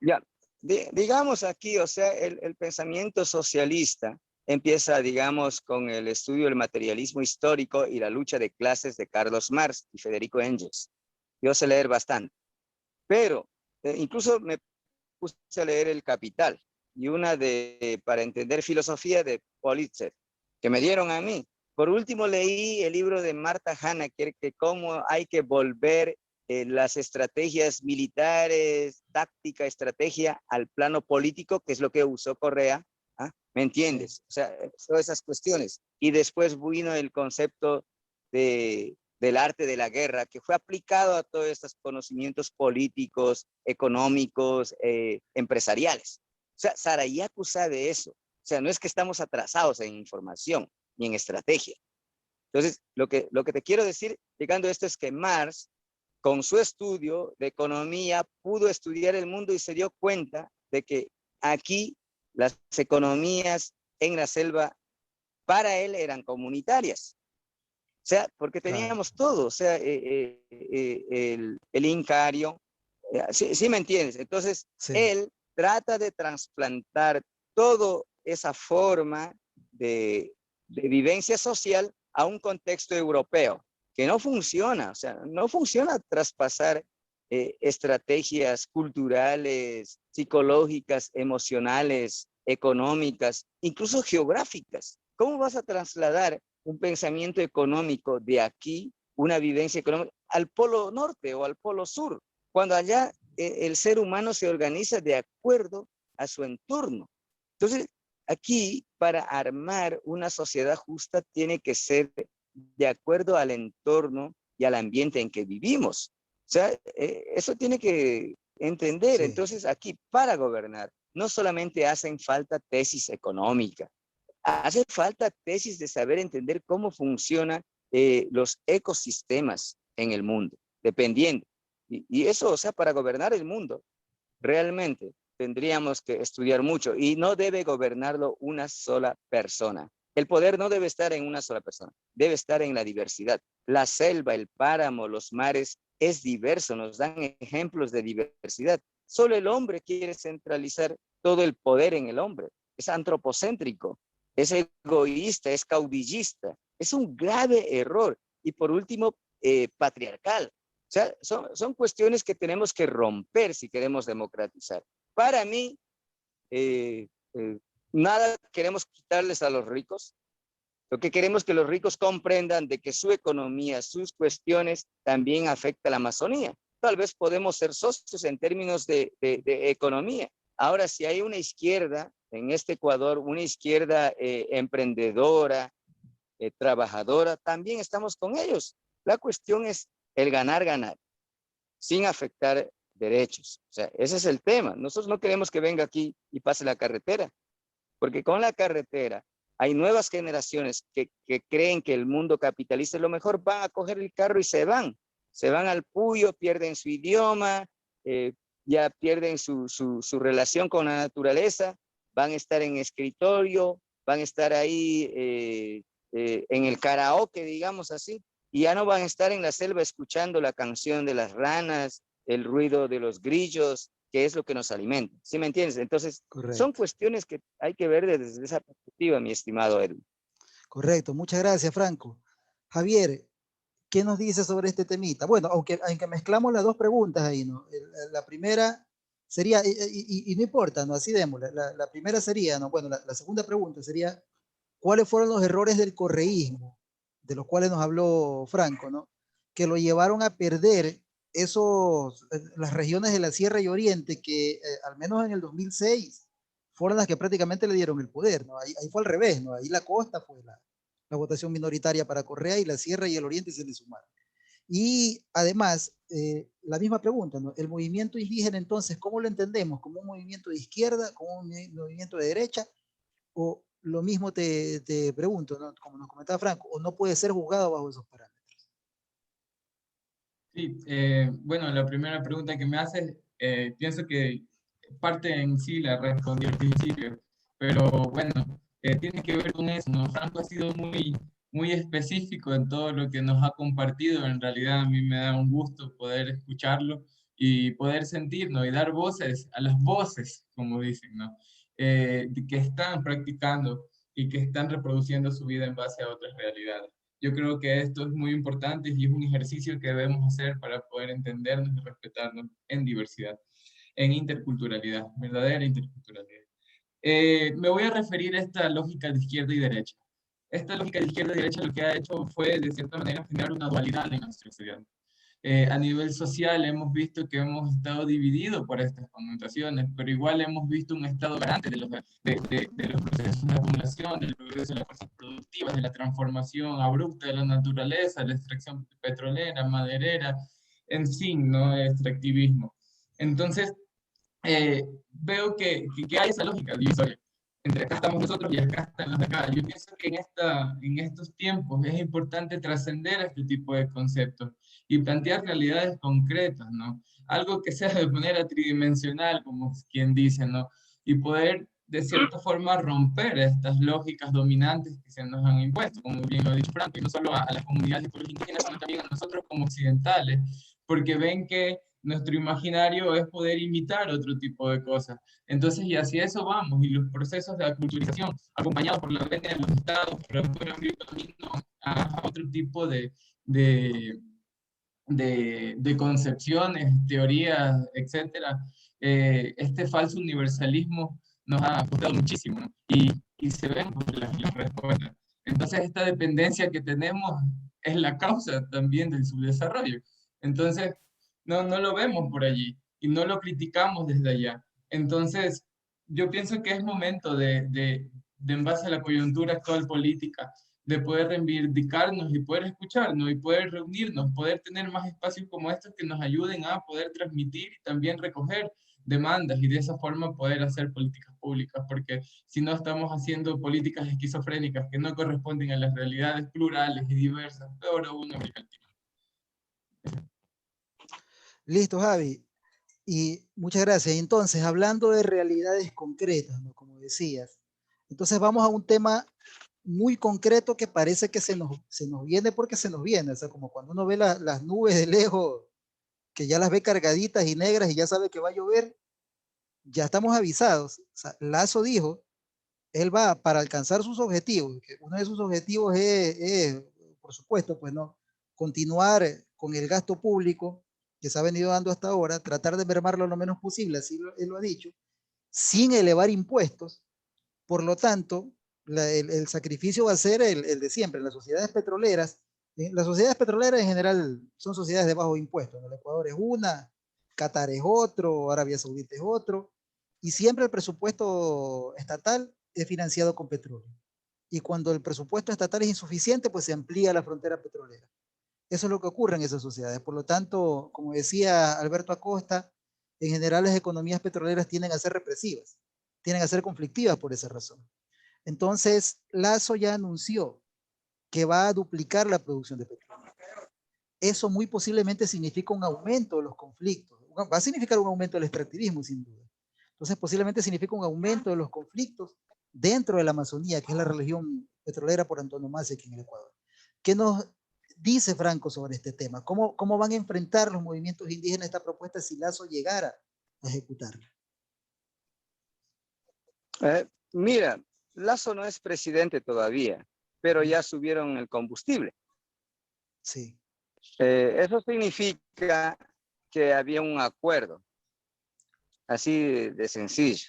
ya. Digamos aquí, o sea, el pensamiento socialista empieza, digamos, con el estudio del materialismo histórico y la lucha de clases de Carlos Marx y Federico Engels. Yo sé leer bastante, pero incluso me puse a leer El Capital y para entender filosofía de Pulitzer, que me dieron a mí. Por último, leí el libro de Marta Hanaker, que cómo hay que volver las estrategias militares, táctica, estrategia, al plano político, que es lo que usó Correa. ¿Ah? ¿Me entiendes? Sí. O sea, todas esas cuestiones. Y después vino el concepto del arte de la guerra, que fue aplicado a todos estos conocimientos políticos, económicos, empresariales. O sea, Sarayaku sabe eso. O sea, no es que estamos atrasados en información ni en estrategia. Entonces, lo que te quiero decir, llegando a esto, es que Marx, con su estudio de economía, pudo estudiar el mundo y se dio cuenta de que aquí las economías en la selva para él eran comunitarias. O sea, porque Claro. teníamos todo, o sea, el Incario, sí me entiendes. Entonces, Sí. él trata de trasplantar toda esa forma de vivencia social a un contexto europeo, que no funciona, o sea, no funciona traspasar estrategias culturales, psicológicas, emocionales, económicas, incluso geográficas. ¿Cómo vas a trasladar un pensamiento económico de aquí, una vivencia económica, al polo norte o al polo sur, cuando allá el ser humano se organiza de acuerdo a su entorno? Entonces, aquí, para armar una sociedad justa, tiene que ser de acuerdo al entorno y al ambiente en que vivimos. O sea, eso tiene que entender. Sí. Entonces, aquí, para gobernar, no solamente hacen falta tesis económicas, hace falta tesis de saber entender cómo funcionan los ecosistemas en el mundo, dependiendo. Y eso, o sea, para gobernar el mundo, realmente tendríamos que estudiar mucho y no debe gobernarlo una sola persona. El poder no debe estar en una sola persona, debe estar en la diversidad. La selva, el páramo, los mares es diverso, nos dan ejemplos de diversidad. Solo el hombre quiere centralizar todo el poder en el hombre. Es antropocéntrico, es egoísta, es caudillista. Es un grave error. Y por último, patriarcal. O sea, son cuestiones que tenemos que romper si queremos democratizar. Para mí, nada queremos quitarles a los ricos. Lo que queremos es que los ricos comprendan de que su economía, sus cuestiones también afecta a la Amazonía. Tal vez podemos ser socios en términos de economía. Ahora, si hay una izquierda en este Ecuador, una izquierda emprendedora, trabajadora, también estamos con ellos. La cuestión es el ganar, sin afectar derechos. O sea, ese es el tema. Nosotros no queremos que venga aquí y pase la carretera, porque con la carretera hay nuevas generaciones que creen que el mundo capitalista es lo mejor, van a coger el carro y se van al Puyo, pierden su idioma, ya pierden su relación con la naturaleza, van a estar en escritorio, van a estar ahí en el karaoke, digamos así, y ya no van a estar en la selva escuchando la canción de las ranas, el ruido de los grillos, que es lo que nos alimenta. ¿Sí me entiendes? Entonces, son Correcto. cuestiones que hay que ver desde esa perspectiva, mi estimado Edwin. Correcto. Muchas gracias, Franco. Javier, ¿qué nos dice sobre este temita? Bueno, aunque mezclamos las dos preguntas ahí, ¿no? La primera sería, y no importa, ¿no? Así démosle. La primera sería, ¿no? Bueno, la segunda pregunta sería, cuáles fueron los errores del correísmo, de los cuales nos habló Franco, ¿no? Que lo llevaron a perder las regiones de la Sierra y Oriente, que al menos en el 2006 fueron las que prácticamente le dieron el poder, ¿no? Ahí fue al revés, ¿no? Ahí la costa fue la votación minoritaria para Correa y la Sierra y el Oriente se le sumaron. Y además, la misma pregunta, ¿no? El movimiento indígena, entonces, ¿cómo lo entendemos? ¿Como un movimiento de izquierda, como un movimiento de derecha? O lo mismo te pregunto, ¿no? Como nos comentaba Franco, o no puede ser juzgado bajo esos parámetros. Sí, bueno, la primera pregunta que me haces, pienso que parte en sí la respondí al principio, pero bueno, tiene que ver con eso, ¿no? Franco ha sido muy específico en todo lo que nos ha compartido. En realidad a mí me da un gusto poder escucharlo y poder sentirnos y dar voces a las voces, como dicen, ¿no? Que están practicando y que están reproduciendo su vida en base a otras realidades. Yo creo que esto es muy importante y es un ejercicio que debemos hacer para poder entendernos y respetarnos en diversidad, en interculturalidad, verdadera interculturalidad. Me voy a referir a esta lógica de izquierda y derecha. Esta lógica de izquierda y derecha lo que ha hecho fue, de cierta manera, generar una dualidad en nuestra sociedad. A nivel social hemos visto que hemos estado divididos por estas connotaciones, pero igual hemos visto un estado garante de los procesos de acumulación, del progreso de las fuerzas productivas, de la transformación abrupta de la naturaleza, la extracción petrolera, maderera, en fin, ¿no? El extractivismo. Entonces, veo que hay esa lógica divisoria. Entre acá estamos nosotros y acá están los de acá. Yo pienso que en estos tiempos es importante trascender este tipo de conceptos y plantear realidades concretas, ¿no? Algo que sea de manera tridimensional, como quien dice, ¿no? Y poder, de cierta forma, romper estas lógicas dominantes que se nos han impuesto, como bien lo ha dicho Franco, y no solo a las comunidades y pueblos indígenas, sino también a nosotros como occidentales, porque ven que nuestro imaginario es poder imitar otro tipo de cosas. Entonces, y hacia eso vamos, y los procesos de aculturización, acompañados por la venia de los estados, para poder abrir camino a otro tipo de concepciones, teorías, etcétera, este falso universalismo nos ha costado muchísimo, ¿no? Y se ven pues, las respuestas. Entonces, esta dependencia que tenemos es la causa también del subdesarrollo. Entonces, no lo vemos por allí y no lo criticamos desde allá. Entonces, yo pienso que es momento de en base a la coyuntura actual política, de poder reivindicarnos y poder escucharnos y poder reunirnos, poder tener más espacios como estos que nos ayuden a poder transmitir y también recoger demandas y de esa forma poder hacer políticas públicas, porque si no estamos haciendo políticas esquizofrénicas que no corresponden a las realidades plurales y diversas, peor aún América Latina. Listo, Javi. Y muchas gracias. Entonces, hablando de realidades concretas, ¿no? Como decías, entonces vamos a un tema muy concreto que parece que se nos viene porque se nos viene. O sea, como cuando uno ve las nubes de lejos, que ya las ve cargaditas y negras y ya sabe que va a llover, ya estamos avisados. O sea, Lazo dijo, él va para alcanzar sus objetivos, que uno de sus objetivos por supuesto, pues no, continuar con el gasto público que se ha venido dando hasta ahora, tratar de mermarlo lo menos posible, así él lo ha dicho, sin elevar impuestos. Por lo tanto, el sacrificio va a ser el de siempre. Las sociedades petroleras en general son sociedades de bajo impuesto. En el Ecuador es una, Qatar es otro, Arabia Saudita es otro, y siempre el presupuesto estatal es financiado con petróleo. Y cuando el presupuesto estatal es insuficiente, pues se amplía la frontera petrolera. Eso es lo que ocurre en esas sociedades. Por lo tanto, como decía Alberto Acosta, en general las economías petroleras tienden a ser represivas, tienden a ser conflictivas por esa razón. Entonces, Lazo ya anunció que va a duplicar la producción de petróleo. Eso muy posiblemente significa un aumento de los conflictos. Va a significar un aumento del extractivismo, sin duda. Entonces, posiblemente significa un aumento de los conflictos dentro de la Amazonía, que es la región petrolera por antonomasia aquí en el Ecuador. ¿Qué nos dice Franco sobre este tema? ¿Cómo van a enfrentar los movimientos indígenas esta propuesta si Lazo llegara a ejecutarla? Mira, Lazo no es presidente todavía, pero ya subieron el combustible. Sí. Eso significa que había un acuerdo, así de sencillo.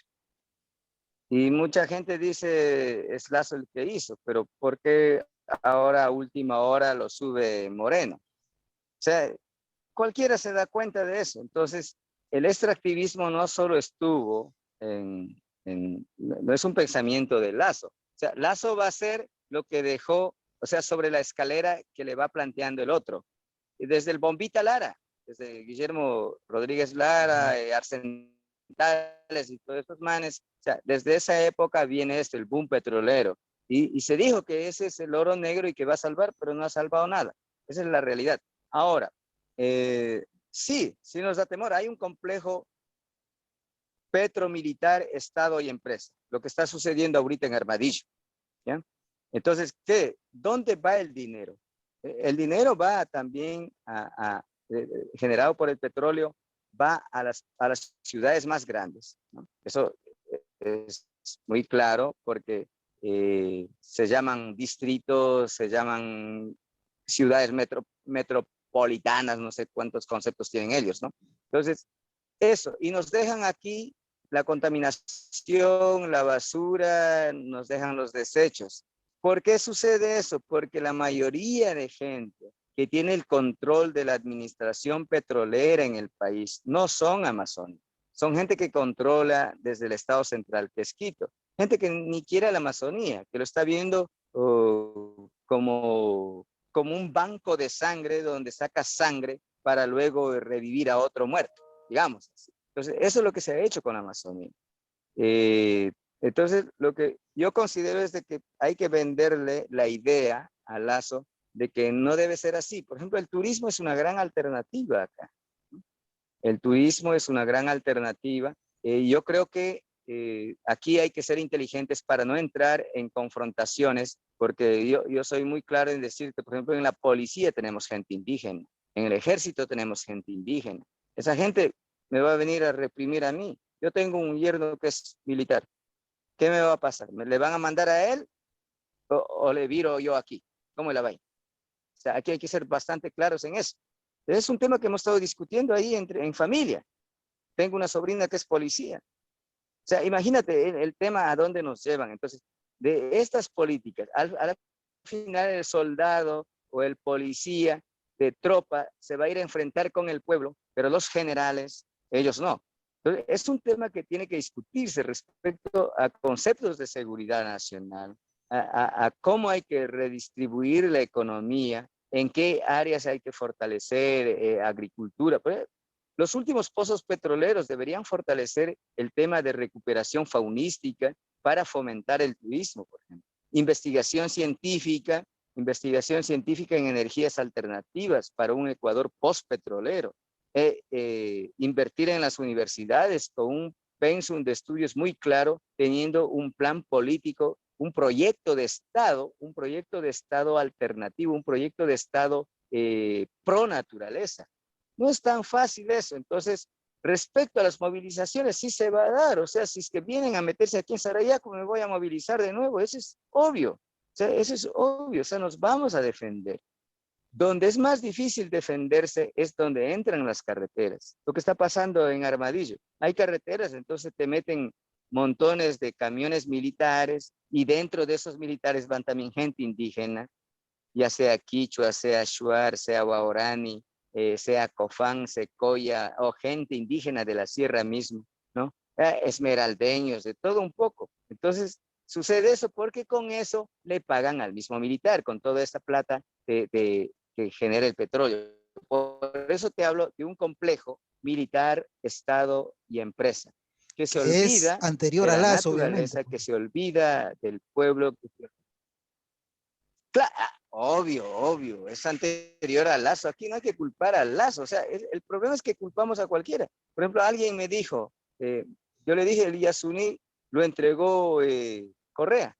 Y mucha gente dice, es Lazo el que hizo, pero ¿por qué ahora a última hora lo sube Moreno? O sea, cualquiera se da cuenta de eso. Entonces, el extractivismo no solo estuvo no es un pensamiento de Lazo. O sea, Lazo va a hacer lo que dejó, o sea, sobre la escalera que le va planteando el otro. Y desde el Bombita Lara, desde Guillermo Rodríguez Lara, Arcentales y todos estos manes, o sea, desde esa época viene esto, el boom petrolero. Y se dijo que ese es el oro negro y que va a salvar, pero no ha salvado nada. Esa es la realidad. Ahora, sí nos da temor. Hay un complejo petromilitar, Estado y empresa. Lo que está sucediendo ahorita en Armadillo. ¿Ya? Entonces, ¿dónde va el dinero? El dinero va también generado por el petróleo, va a las ciudades más grandes, ¿no? Eso es muy claro porque se llaman distritos, se llaman ciudades metropolitanas, no sé cuántos conceptos tienen ellos, ¿no? Entonces, eso, y nos dejan aquí la contaminación, la basura, nos dejan los desechos. ¿Por qué sucede eso? Porque la mayoría de gente que tiene el control de la administración petrolera en el país no son amazónicos. Son gente que controla desde el Estado Central, que es Quito. Gente que ni quiere la Amazonía, que lo está viendo como un banco de sangre donde saca sangre para luego revivir a otro muerto, digamos así. Entonces, eso es lo que se ha hecho con la Amazonía. Entonces, lo que yo considero es de que hay que venderle la idea a Lazo de que no debe ser así. Por ejemplo, el turismo es una gran alternativa acá. El turismo es una gran alternativa. Yo creo que aquí hay que ser inteligentes para no entrar en confrontaciones, porque yo soy muy claro en decir que, por ejemplo, en la policía tenemos gente indígena, en el ejército tenemos gente indígena. Esa gente me va a venir a reprimir a mí. Yo tengo un yerno que es militar. ¿Qué me va a pasar? ¿Me le van a mandar a él o le viro yo aquí? ¿Cómo la va? O sea, aquí hay que ser bastante claros en eso. Es un tema que hemos estado discutiendo ahí en familia. Tengo una sobrina que es policía. O sea, imagínate el tema a dónde nos llevan. Entonces, de estas políticas, al final el soldado o el policía de tropa se va a ir a enfrentar con el pueblo, pero los generales, ellos no. Entonces, es un tema que tiene que discutirse respecto a conceptos de seguridad nacional, a cómo hay que redistribuir la economía, en qué áreas hay que fortalecer agricultura. Los últimos pozos petroleros deberían fortalecer el tema de recuperación faunística para fomentar el turismo, por ejemplo. Investigación científica en energías alternativas para un Ecuador post-petrolero. Invertir en las universidades con un pensum de estudios muy claro, teniendo un plan político, un proyecto de Estado alternativo, un proyecto de Estado pro naturaleza. No es tan fácil eso. Entonces, respecto a las movilizaciones, sí se va a dar. O sea, si es que vienen a meterse aquí en Sarayaco, me voy a movilizar de nuevo. Eso es obvio. O sea, eso es obvio. O sea, nos vamos a defender. Donde es más difícil defenderse es donde entran las carreteras. Lo que está pasando en Armadillo. Hay carreteras, entonces te meten montones de camiones militares y dentro de esos militares van también gente indígena, ya sea quichua, sea shuar, sea guaorani, sea cofán, secoya o gente indígena de la sierra mismo, ¿no? Esmeraldeños, de todo un poco. Entonces, sucede eso porque con eso le pagan al mismo militar, con toda esta plata que genera el petróleo. Por eso te hablo de un complejo militar, Estado y empresa, que se olvida es anterior de a la Lazo, naturaleza, obviamente. que se olvida del pueblo. Claro, obvio, es anterior al Lazo. Aquí no hay que culpar al Lazo. O sea, el problema es que culpamos a cualquiera. Por ejemplo, alguien me dijo, yo le dije, el Yasuní lo entregó Correa.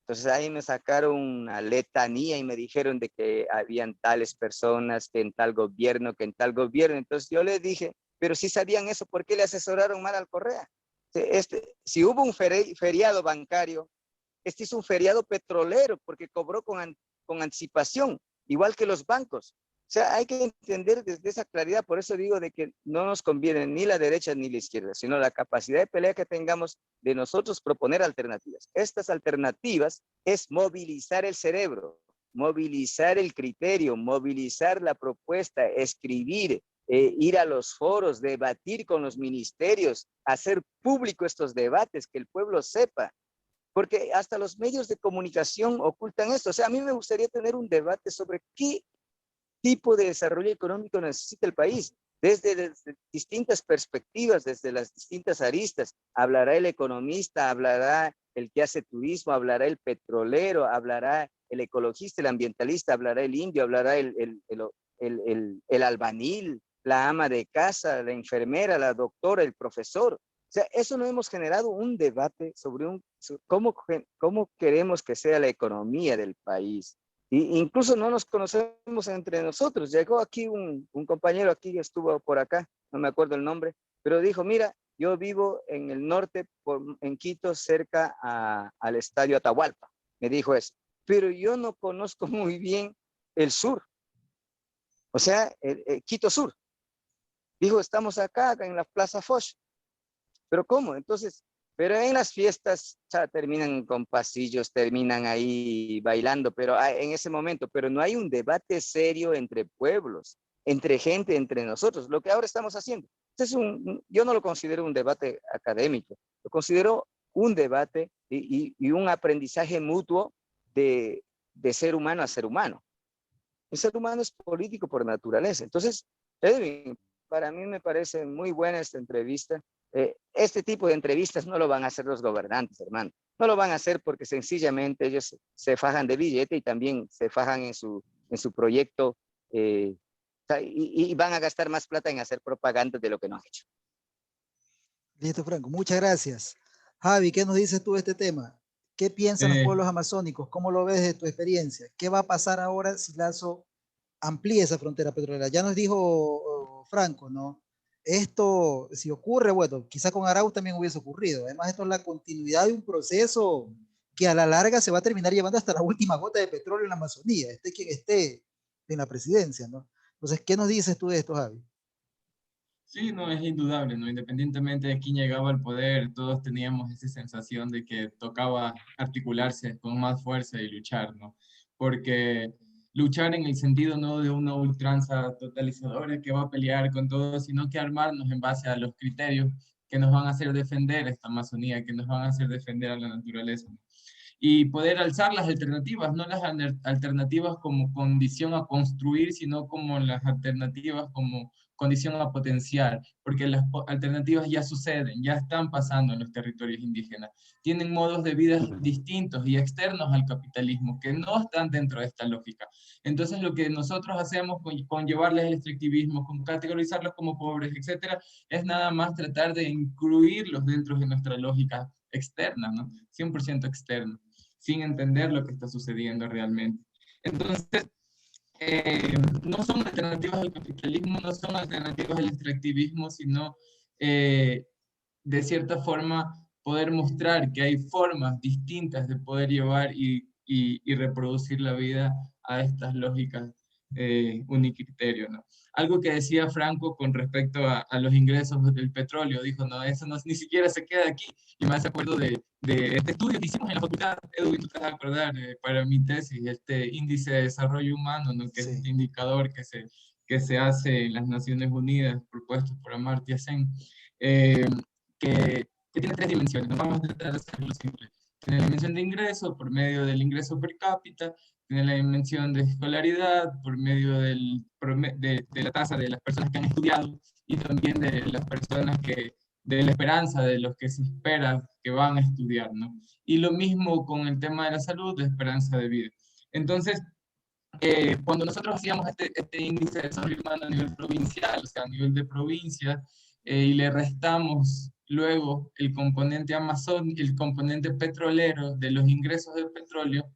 Entonces ahí me sacaron una letanía y me dijeron de que habían tales personas, que en tal gobierno, que en tal gobierno. Entonces yo le dije, pero si sabían eso, ¿por qué le asesoraron mal al Correa? Si hubo un feriado bancario, este es un feriado petrolero porque cobró con anticipación, igual que los bancos. O sea, hay que entender desde esa claridad, por eso digo de que no nos conviene ni la derecha ni la izquierda, sino la capacidad de pelea que tengamos de nosotros proponer alternativas. Estas alternativas es movilizar el cerebro, movilizar el criterio, movilizar la propuesta, escribir, ir a los foros, debatir con los ministerios, hacer público estos debates, que el pueblo sepa, porque hasta los medios de comunicación ocultan esto. O sea, a mí me gustaría tener un debate sobre qué tipo de desarrollo económico necesita el país, desde distintas perspectivas, desde las distintas aristas. Hablará el economista, hablará el que hace turismo, hablará el petrolero, hablará el ecologista, el ambientalista, hablará el indio, hablará el albañil, la ama de casa, la enfermera, la doctora, el profesor. O sea, eso no hemos generado un debate sobre cómo queremos que sea la economía del país. Incluso no nos conocemos entre nosotros. Llegó aquí un compañero aquí que estuvo por acá, no me acuerdo el nombre, pero dijo, mira, yo vivo en el norte, en Quito, cerca al estadio Atahualpa. Me dijo eso. Pero yo no conozco muy bien el sur. O sea, Quito Sur. Dijo, estamos acá en la Plaza Foch. ¿Pero cómo? Entonces, pero en las fiestas terminan con pasillos, terminan ahí bailando, pero en ese momento, pero no hay un debate serio entre pueblos, entre gente, entre nosotros, lo que ahora estamos haciendo. Yo no lo considero un debate académico, lo considero un debate y un aprendizaje mutuo de ser humano a ser humano. El ser humano es político por naturaleza. Entonces, Edwin, para mí me parece muy buena esta entrevista. Este tipo de entrevistas no lo van a hacer los gobernantes, hermano. No lo van a hacer porque sencillamente ellos se fajan de billete y también se fajan en su proyecto y van a gastar más plata en hacer propaganda de lo que no han hecho. Listo, Franco. Muchas gracias. Javi, ¿qué nos dices tú de este tema? ¿Qué piensan los pueblos amazónicos? ¿Cómo lo ves de tu experiencia? ¿Qué va a pasar ahora si Lazo amplía esa frontera petrolera? Ya nos dijo Franco, ¿no? Esto, si ocurre, bueno, quizá con Arauz también hubiese ocurrido. Además, esto es la continuidad de un proceso que a la larga se va a terminar llevando hasta la última gota de petróleo en la Amazonía, esté quien esté en la presidencia, ¿no? Entonces, ¿qué nos dices tú de esto, Javi? Sí, no, es indudable, ¿no? Independientemente de quién llegaba al poder, todos teníamos esa sensación de que tocaba articularse con más fuerza y luchar, ¿no? Porque luchar en el sentido no de una ultranza totalizadora que va a pelear con todo, sino que armarnos en base a los criterios que nos van a hacer defender esta Amazonía, que nos van a hacer defender a la naturaleza, ¿no? Y poder alzar las alternativas, no las alternativas como condición a construir, sino como las alternativas como condición a potenciar, porque las alternativas ya suceden, ya están pasando en los territorios indígenas. Tienen modos de vida distintos y externos al capitalismo que no están dentro de esta lógica. Entonces, lo que nosotros hacemos con llevarles el extractivismo, con categorizarlos como pobres, etcétera, es nada más tratar de incluirlos dentro de nuestra lógica externa, ¿no? 100% externa, sin entender lo que está sucediendo realmente. Entonces, no son alternativas al capitalismo, no son alternativas al extractivismo, sino de cierta forma poder mostrar que hay formas distintas de poder llevar y reproducir la vida a estas lógicas unicriterio, ¿no? Algo que decía Franco con respecto a los ingresos del petróleo, dijo, no, eso no, ni siquiera se queda aquí, y me hace acuerdo de este estudio que hicimos en la facultad, Edwin, tú te vas a acordar, para mi tesis, este índice de desarrollo humano, ¿no? Que es este indicador que se hace en las Naciones Unidas, propuesto por Amartya Sen, que tiene tres dimensiones, no vamos a tratar de hacerlo simple. Tiene la dimensión de ingreso por medio del ingreso per cápita, tiene la dimensión de escolaridad por medio de la tasa de las personas que han estudiado y también de las personas de la esperanza de los que se espera que van a estudiar, ¿no? Y lo mismo con el tema de la salud, de esperanza de vida. Entonces, cuando nosotros hacíamos este índice de desarrollo humano a nivel provincial, o sea, a nivel de provincia, y le restamos luego el componente amazónico, el componente petrolero de los ingresos del petróleo,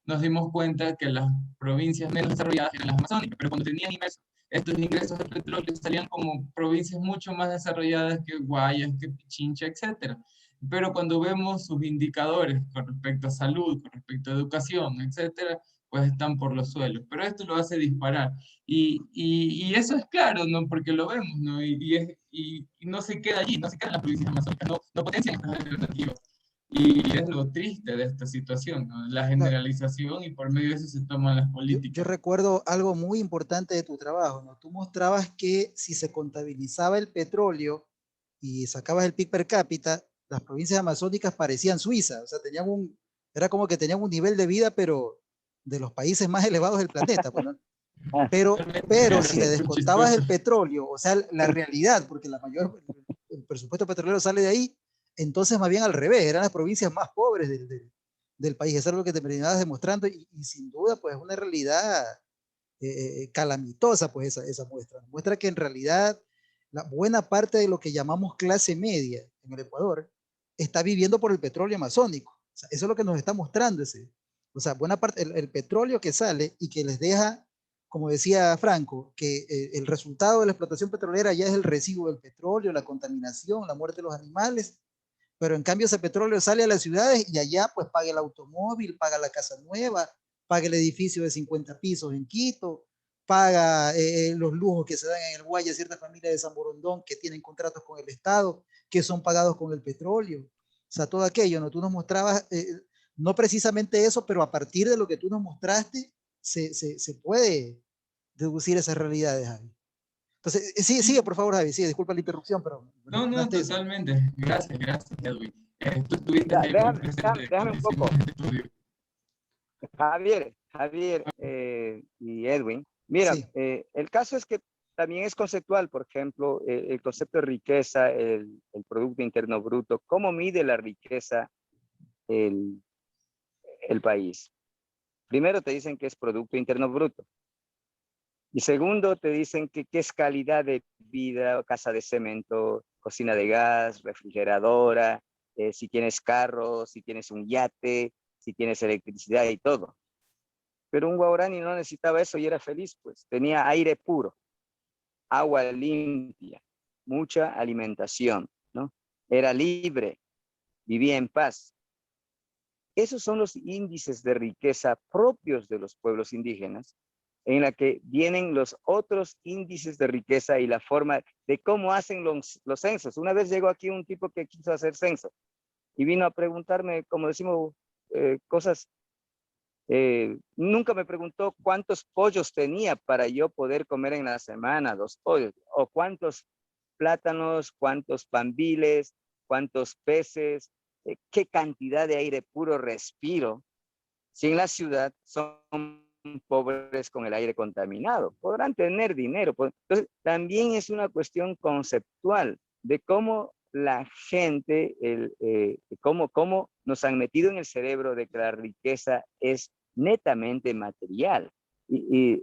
nos dimos cuenta que las provincias menos desarrolladas eran las amazónicas, pero cuando tenían inmersos estos ingresos de petróleo salían como provincias mucho más desarrolladas que Guayas, que Pichincha, etc. Pero cuando vemos sus indicadores con respecto a salud, con respecto a educación, etc., pues están por los suelos, pero esto lo hace disparar. Y eso es claro, ¿no? Porque lo vemos, ¿no? Y no se queda allí, no se queda en las provincias amazónicas, no potencia estas alternativas. Y es lo triste de esta situación, ¿no? La Claro, generalización y por medio de eso se toman las yo políticas. recuerdo algo muy importante de tu trabajo, ¿no? Tú mostrabas que si se contabilizaba el petróleo y sacabas el PIB per cápita, las provincias amazónicas parecían Suiza, o sea, era como que tenían un nivel de vida, pero de los países más elevados del planeta, pues, ¿no? Ah, Pero si le Es descontabas chistoso. el petróleo, o sea, la realidad, porque el presupuesto petrolero sale de ahí, entonces más bien al revés, eran las provincias más pobres del país. Eso es lo que te terminabas demostrando y sin duda, pues es una realidad calamitosa, pues esa muestra. Muestra que en realidad la buena parte de lo que llamamos clase media en el Ecuador está viviendo por el petróleo amazónico. O sea, eso es lo que nos está mostrando ese. O sea, buena parte, el petróleo que sale y que les deja, como decía Franco, que el resultado de la explotación petrolera ya es el residuo del petróleo, la contaminación, la muerte de los animales, pero en cambio ese petróleo sale a las ciudades y allá pues paga el automóvil, paga la casa nueva, paga el edificio de 50 pisos en Quito, paga los lujos que se dan en el Guaya a ciertas familias de San Borondón que tienen contratos con el Estado, que son pagados con el petróleo. O sea, todo aquello, ¿no? Tú nos mostrabas, no precisamente eso, pero a partir de lo que tú nos mostraste, se puede deducir esas realidades, Javi. Entonces, sí, sigue, por favor, Javi, sigue, disculpa la interrupción, pero me No, mencionaste eso. totalmente. Gracias, Edwin. Tú estuviste muy presente déjame cuando un hicimos poco. este estudio. Javier y Edwin. Mira, Sí. el caso es que también es conceptual, por ejemplo, el concepto de riqueza, el Producto Interno Bruto, cómo mide la riqueza el, el país. Primero te dicen que es Producto Interno Bruto. Y segundo, te dicen que qué es calidad de vida, casa de cemento, cocina de gas, refrigeradora, si tienes carro, si tienes un yate, si tienes electricidad y todo. Pero un guaraní no necesitaba eso y era feliz, pues. Tenía aire puro, agua limpia, mucha alimentación, ¿no? Era libre, vivía en paz. Esos son los índices de riqueza propios de los pueblos indígenas, en la que vienen los otros índices de riqueza y la forma de cómo hacen los censos. Una vez llegó aquí un tipo que quiso hacer censo y vino a preguntarme, como decimos, cosas. Nunca me preguntó cuántos pollos tenía para yo poder comer en la semana, 2 pollos, o cuántos plátanos, cuántos pambiles, cuántos peces, qué cantidad de aire puro respiro. Si en la ciudad son pobres con el aire contaminado, podrán tener dinero. Entonces, también es una cuestión conceptual de cómo la gente, cómo nos han metido en el cerebro de que la riqueza es netamente material.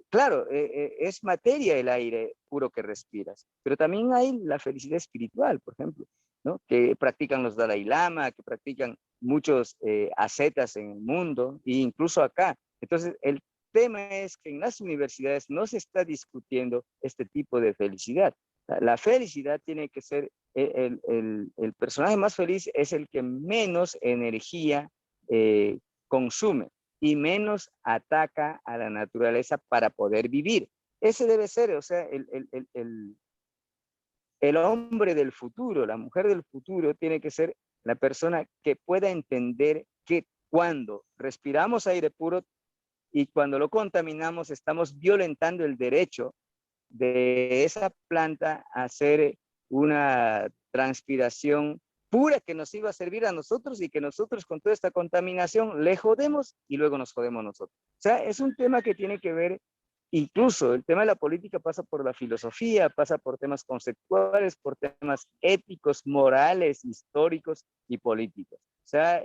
Claro, es materia el aire puro que respiras, pero también hay la felicidad espiritual, por ejemplo, ¿no? Que practican los Dalai Lama, que practican muchos ascetas en el mundo e incluso acá. Entonces, el tema es que en las universidades no se está discutiendo este tipo de felicidad. La felicidad tiene que ser, el personaje más feliz es el que menos energía consume y menos ataca a la naturaleza para poder vivir. Ese debe ser, o sea, el hombre del futuro, la mujer del futuro tiene que ser la persona que pueda entender que cuando respiramos aire puro y cuando lo contaminamos, estamos violentando el derecho de esa planta a hacer una transpiración pura que nos iba a servir a nosotros y que nosotros con toda esta contaminación le jodemos y luego nos jodemos nosotros. O sea, es un tema que tiene que ver, incluso el tema de la política pasa por la filosofía, pasa por temas conceptuales, por temas éticos, morales, históricos y políticos. O sea,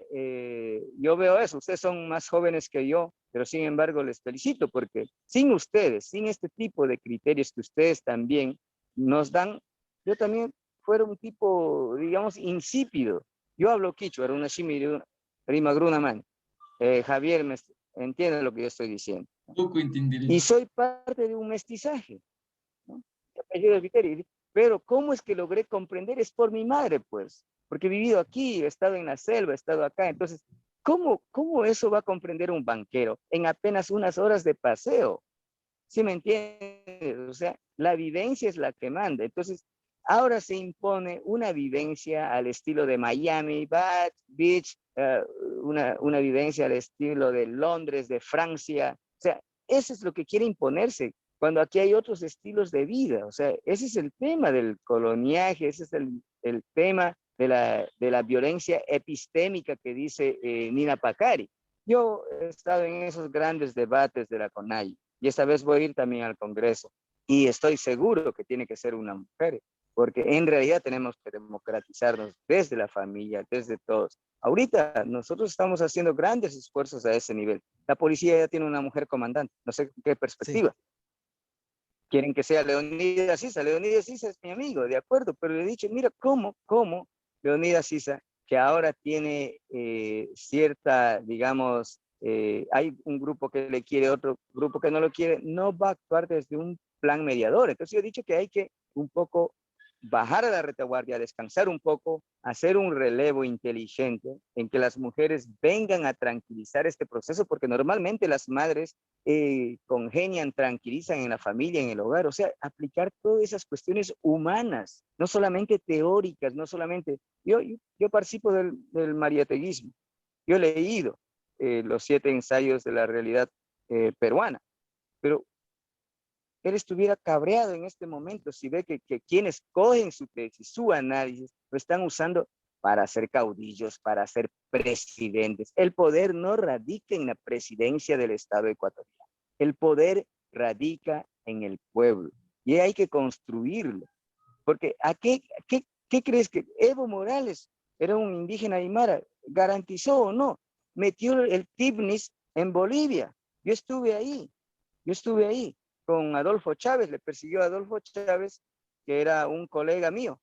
yo veo eso, ustedes son más jóvenes que yo, pero sin embargo les felicito porque sin ustedes, sin este tipo de criterios que ustedes también nos dan, yo también fuera un tipo, digamos, insípido. Yo hablo quichua, era una rima gruna man. Javier me entiende lo que yo estoy diciendo. Y soy parte de un mestizaje, ¿no? Pero ¿cómo es que logré comprender? Es por mi madre, pues, porque he vivido aquí, he estado en la selva, he estado acá. Entonces, ¿Cómo eso va a comprender un banquero en apenas unas horas de paseo? ¿Sí me entiendes? O sea, la vivencia es la que manda. Entonces, ahora se impone una vivencia al estilo de Miami Beach, una vivencia al estilo de Londres, de Francia. O sea, eso es lo que quiere imponerse, cuando aquí hay otros estilos de vida. O sea, ese es el tema del coloniaje, ese es el tema de la violencia epistémica que dice Nina Pacari. Yo he estado en esos grandes debates de la CONAIE y esta vez voy a ir también al Congreso y estoy seguro que tiene que ser una mujer, porque en realidad tenemos que democratizarnos desde la familia, desde todos. Ahorita nosotros estamos haciendo grandes esfuerzos a ese nivel. La policía ya tiene una mujer comandante, no sé qué perspectiva. Sí. Quieren que sea Leonidas Sisa. Leonidas Sisa es mi amigo, de acuerdo, pero le he dicho, mira, ¿cómo Leonidas Sisa, que ahora tiene cierta, digamos, hay un grupo que le quiere, otro grupo que no lo quiere, no va a actuar desde un plan mediador? Entonces yo he dicho que hay que un poco bajar a la retaguardia, descansar un poco, hacer un relevo inteligente en que las mujeres vengan a tranquilizar este proceso, porque normalmente las madres congenian, tranquilizan en la familia, en el hogar. O sea, aplicar todas esas cuestiones humanas, no solamente teóricas, no solamente... Yo participo del mariateguismo. Yo he leído los 7 ensayos de la realidad peruana, pero él estuviera cabreado en este momento si ve que quienes cogen su tesis, su análisis, lo están usando para ser caudillos, para ser presidentes. El poder no radica en la presidencia del Estado ecuatoriano. El poder radica en el pueblo y hay que construirlo. Porque ¿qué crees que Evo Morales era un indígena aymara? ¿Garantizó o no? Metió el TIBNIS en Bolivia. Yo estuve ahí con Adolfo Chávez, le persiguió a Adolfo Chávez, que era un colega mío,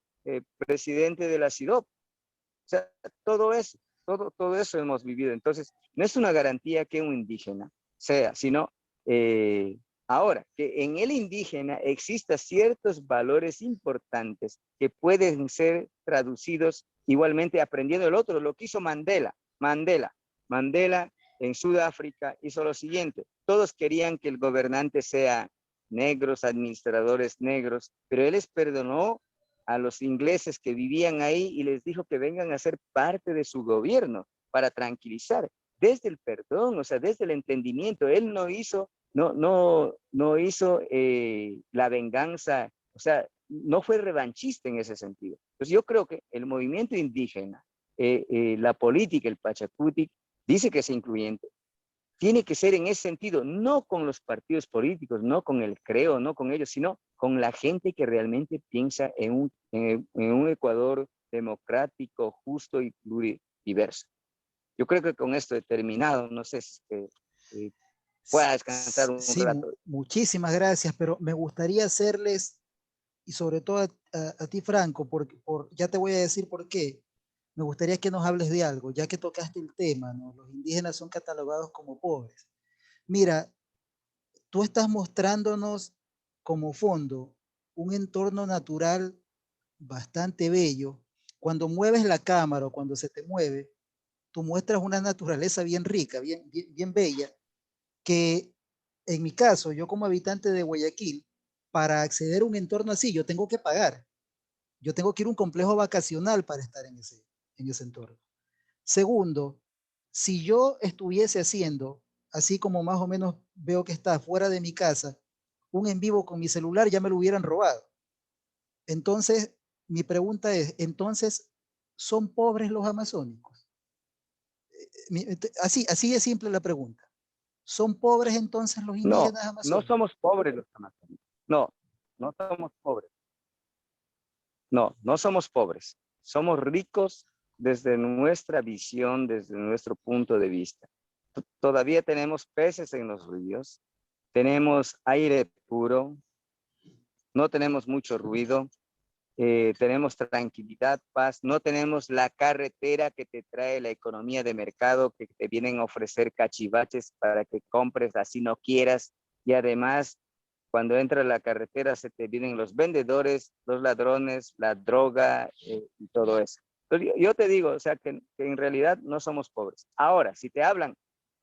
presidente de la CIDOP. O sea, todo eso hemos vivido. Entonces, no es una garantía que un indígena sea, sino ahora, que en el indígena exista ciertos valores importantes que pueden ser traducidos igualmente aprendiendo el otro. Lo que hizo Mandela en Sudáfrica hizo lo siguiente: todos querían que el gobernante sea negros, administradores negros, pero él les perdonó a los ingleses que vivían ahí y les dijo que vengan a ser parte de su gobierno para tranquilizar, desde el perdón, o sea, desde el entendimiento. Él no hizo la venganza, o sea, no fue revanchista en ese sentido. Entonces yo creo que el movimiento indígena, la política, el Pachacutic, dice que es incluyente. Tiene que ser en ese sentido, no con los partidos políticos, no con el creo, no con ellos, sino con la gente que realmente piensa en un Ecuador democrático, justo y pluridiverso. Yo creo que con esto he terminado. No sé si pueda descansar un rato. Muchísimas gracias, pero me gustaría hacerles, y sobre todo a ti, Franco, ya te voy a decir por qué. Me gustaría que nos hables de algo, ya que tocaste el tema, ¿no? Los indígenas son catalogados como pobres. Mira, tú estás mostrándonos como fondo un entorno natural bastante bello. Cuando mueves la cámara o cuando se te mueve, tú muestras una naturaleza bien rica, bien bella, que en mi caso, yo como habitante de Guayaquil, para acceder a un entorno así, yo tengo que pagar. Yo tengo que ir a un complejo vacacional para estar en ese entorno. Segundo, si yo estuviese haciendo, así como más o menos veo que está fuera de mi casa, un en vivo con mi celular, ya me lo hubieran robado. Entonces, mi pregunta es, entonces, ¿son pobres los amazónicos? Así es simple la pregunta. ¿Son pobres entonces los indígenas amazónicos? No somos pobres los amazónicos. No somos pobres. No somos pobres. Somos ricos desde nuestra visión, desde nuestro punto de vista. Todavía tenemos peces en los ríos, tenemos aire puro, no tenemos mucho ruido, tenemos tranquilidad, paz, no tenemos la carretera que te trae la economía de mercado, que te vienen a ofrecer cachivaches para que compres así no quieras, y además cuando entras a la carretera se te vienen los vendedores, los ladrones, la droga y todo eso. Entonces, yo te digo, o sea, que en realidad no somos pobres. Ahora, si te hablan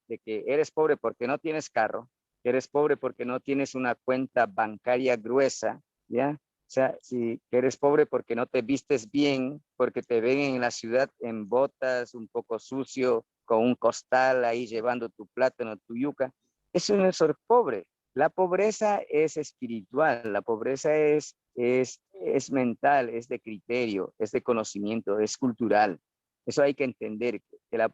de que eres pobre porque no tienes carro, que eres pobre porque no tienes una cuenta bancaria gruesa, ¿ya? O sea, si que eres pobre porque no te vistes bien, porque te ven en la ciudad en botas, un poco sucio, con un costal ahí llevando tu plátano, tu yuca, eso no es ser pobre. La pobreza es espiritual, la pobreza es mental, es de criterio, es de conocimiento, es cultural. Eso hay que entender. Que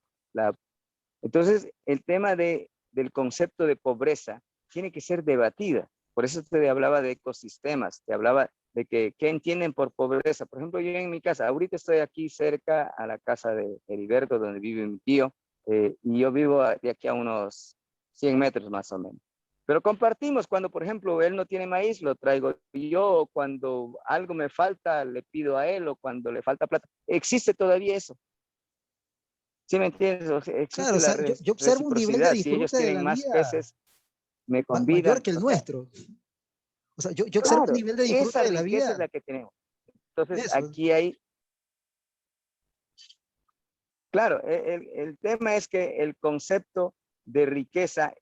entonces, el tema del concepto de pobreza tiene que ser debatida. Por eso te hablaba de ecosistemas, te hablaba de que qué entienden por pobreza. Por ejemplo, yo en mi casa, ahorita estoy aquí cerca a la casa de Heriberto, donde vive mi tío, y yo vivo de aquí a unos 100 metros más o menos. Pero compartimos cuando, por ejemplo, él no tiene maíz, lo traigo yo, cuando algo me falta, le pido a él, o cuando le falta plata. Existe todavía eso. ¿Sí me entiendes? O sea, Claro, existe o la sea, yo observo un nivel de reciprocidad. Si ellos disfrute de tienen la más vida peces, me mayor convidan. que el O sea, nuestro. O sea, yo observo un claro, nivel de disfrute esa de la riqueza es vida. la que tenemos. Entonces, Eso. aquí hay, claro, el tema es que el concepto de riqueza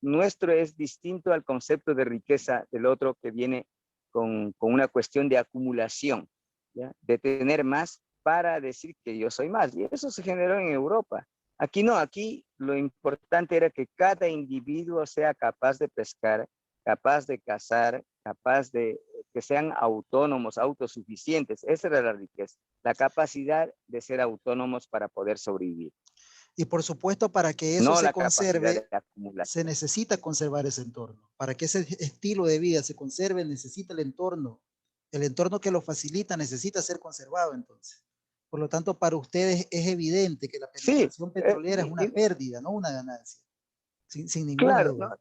nuestro es distinto al concepto de riqueza del otro, que viene con una cuestión de acumulación, ¿ya? De tener más para decir que yo soy más. Y eso se generó en Europa. Aquí no, aquí lo importante era que cada individuo sea capaz de pescar, capaz de cazar, capaz de que sean autónomos, autosuficientes. Esa era la riqueza, la capacidad de ser autónomos para poder sobrevivir, Y por supuesto, para que eso no se la capacidad de conserve, se acumulación. necesita conservar ese entorno. Para que ese estilo de vida se conserve, necesita el entorno. El entorno que lo facilita necesita ser conservado entonces. Por lo tanto, para ustedes es evidente que la Sí, penetración petrolera es una pérdida, no una ganancia, sin ninguna claro, duda.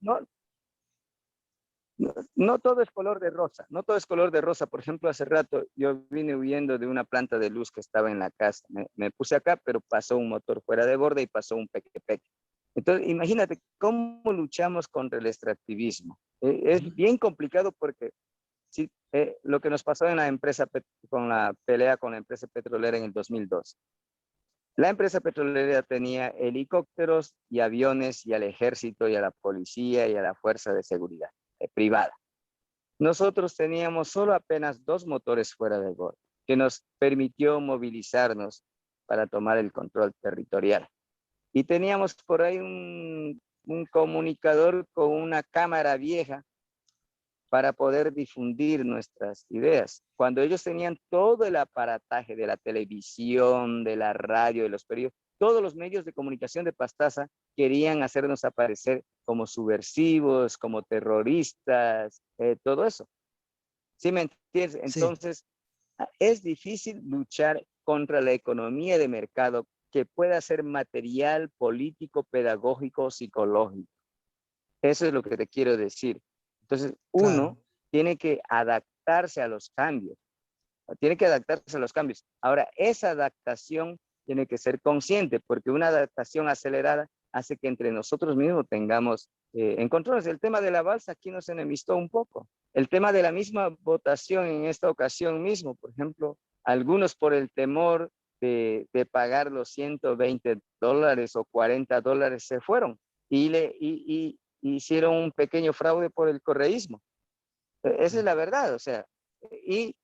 no todo es color de rosa, no todo es color de rosa. Por ejemplo, hace rato yo vine huyendo de una planta de luz que estaba en la casa. Me puse acá, pero pasó un motor fuera de borde y pasó un peque-peque. Entonces, imagínate cómo luchamos contra el extractivismo. Es bien complicado porque sí, lo que nos pasó en la empresa, con la pelea con la empresa petrolera en el 2002. La empresa petrolera tenía helicópteros y aviones y al ejército y a la policía y a la fuerza de seguridad privada. Nosotros teníamos solo apenas 2 motores fuera de borde, que nos permitió movilizarnos para tomar el control territorial. Y teníamos por ahí un comunicador con una cámara vieja para poder difundir nuestras ideas. Cuando ellos tenían todo el aparataje de la televisión, de la radio, de los periódicos, todos los medios de comunicación de Pastaza querían hacernos aparecer como subversivos, como terroristas, todo eso. ¿Sí me entiendes? Sí, Entonces, es difícil luchar contra la economía de mercado que pueda ser material, político, pedagógico, psicológico. Eso es lo que te quiero decir. Entonces, claro. uno tiene que adaptarse a los cambios, tiene que adaptarse a los cambios. Ahora, esa adaptación tiene que ser consciente, porque una adaptación acelerada hace que entre nosotros mismos tengamos encontrones. El tema de la balsa aquí nos enemistó un poco. El tema de la misma votación en esta ocasión mismo, por ejemplo, algunos por el temor de pagar los $120 o $40 se fueron y hicieron un pequeño fraude por el correísmo. Esa es la verdad, o sea, y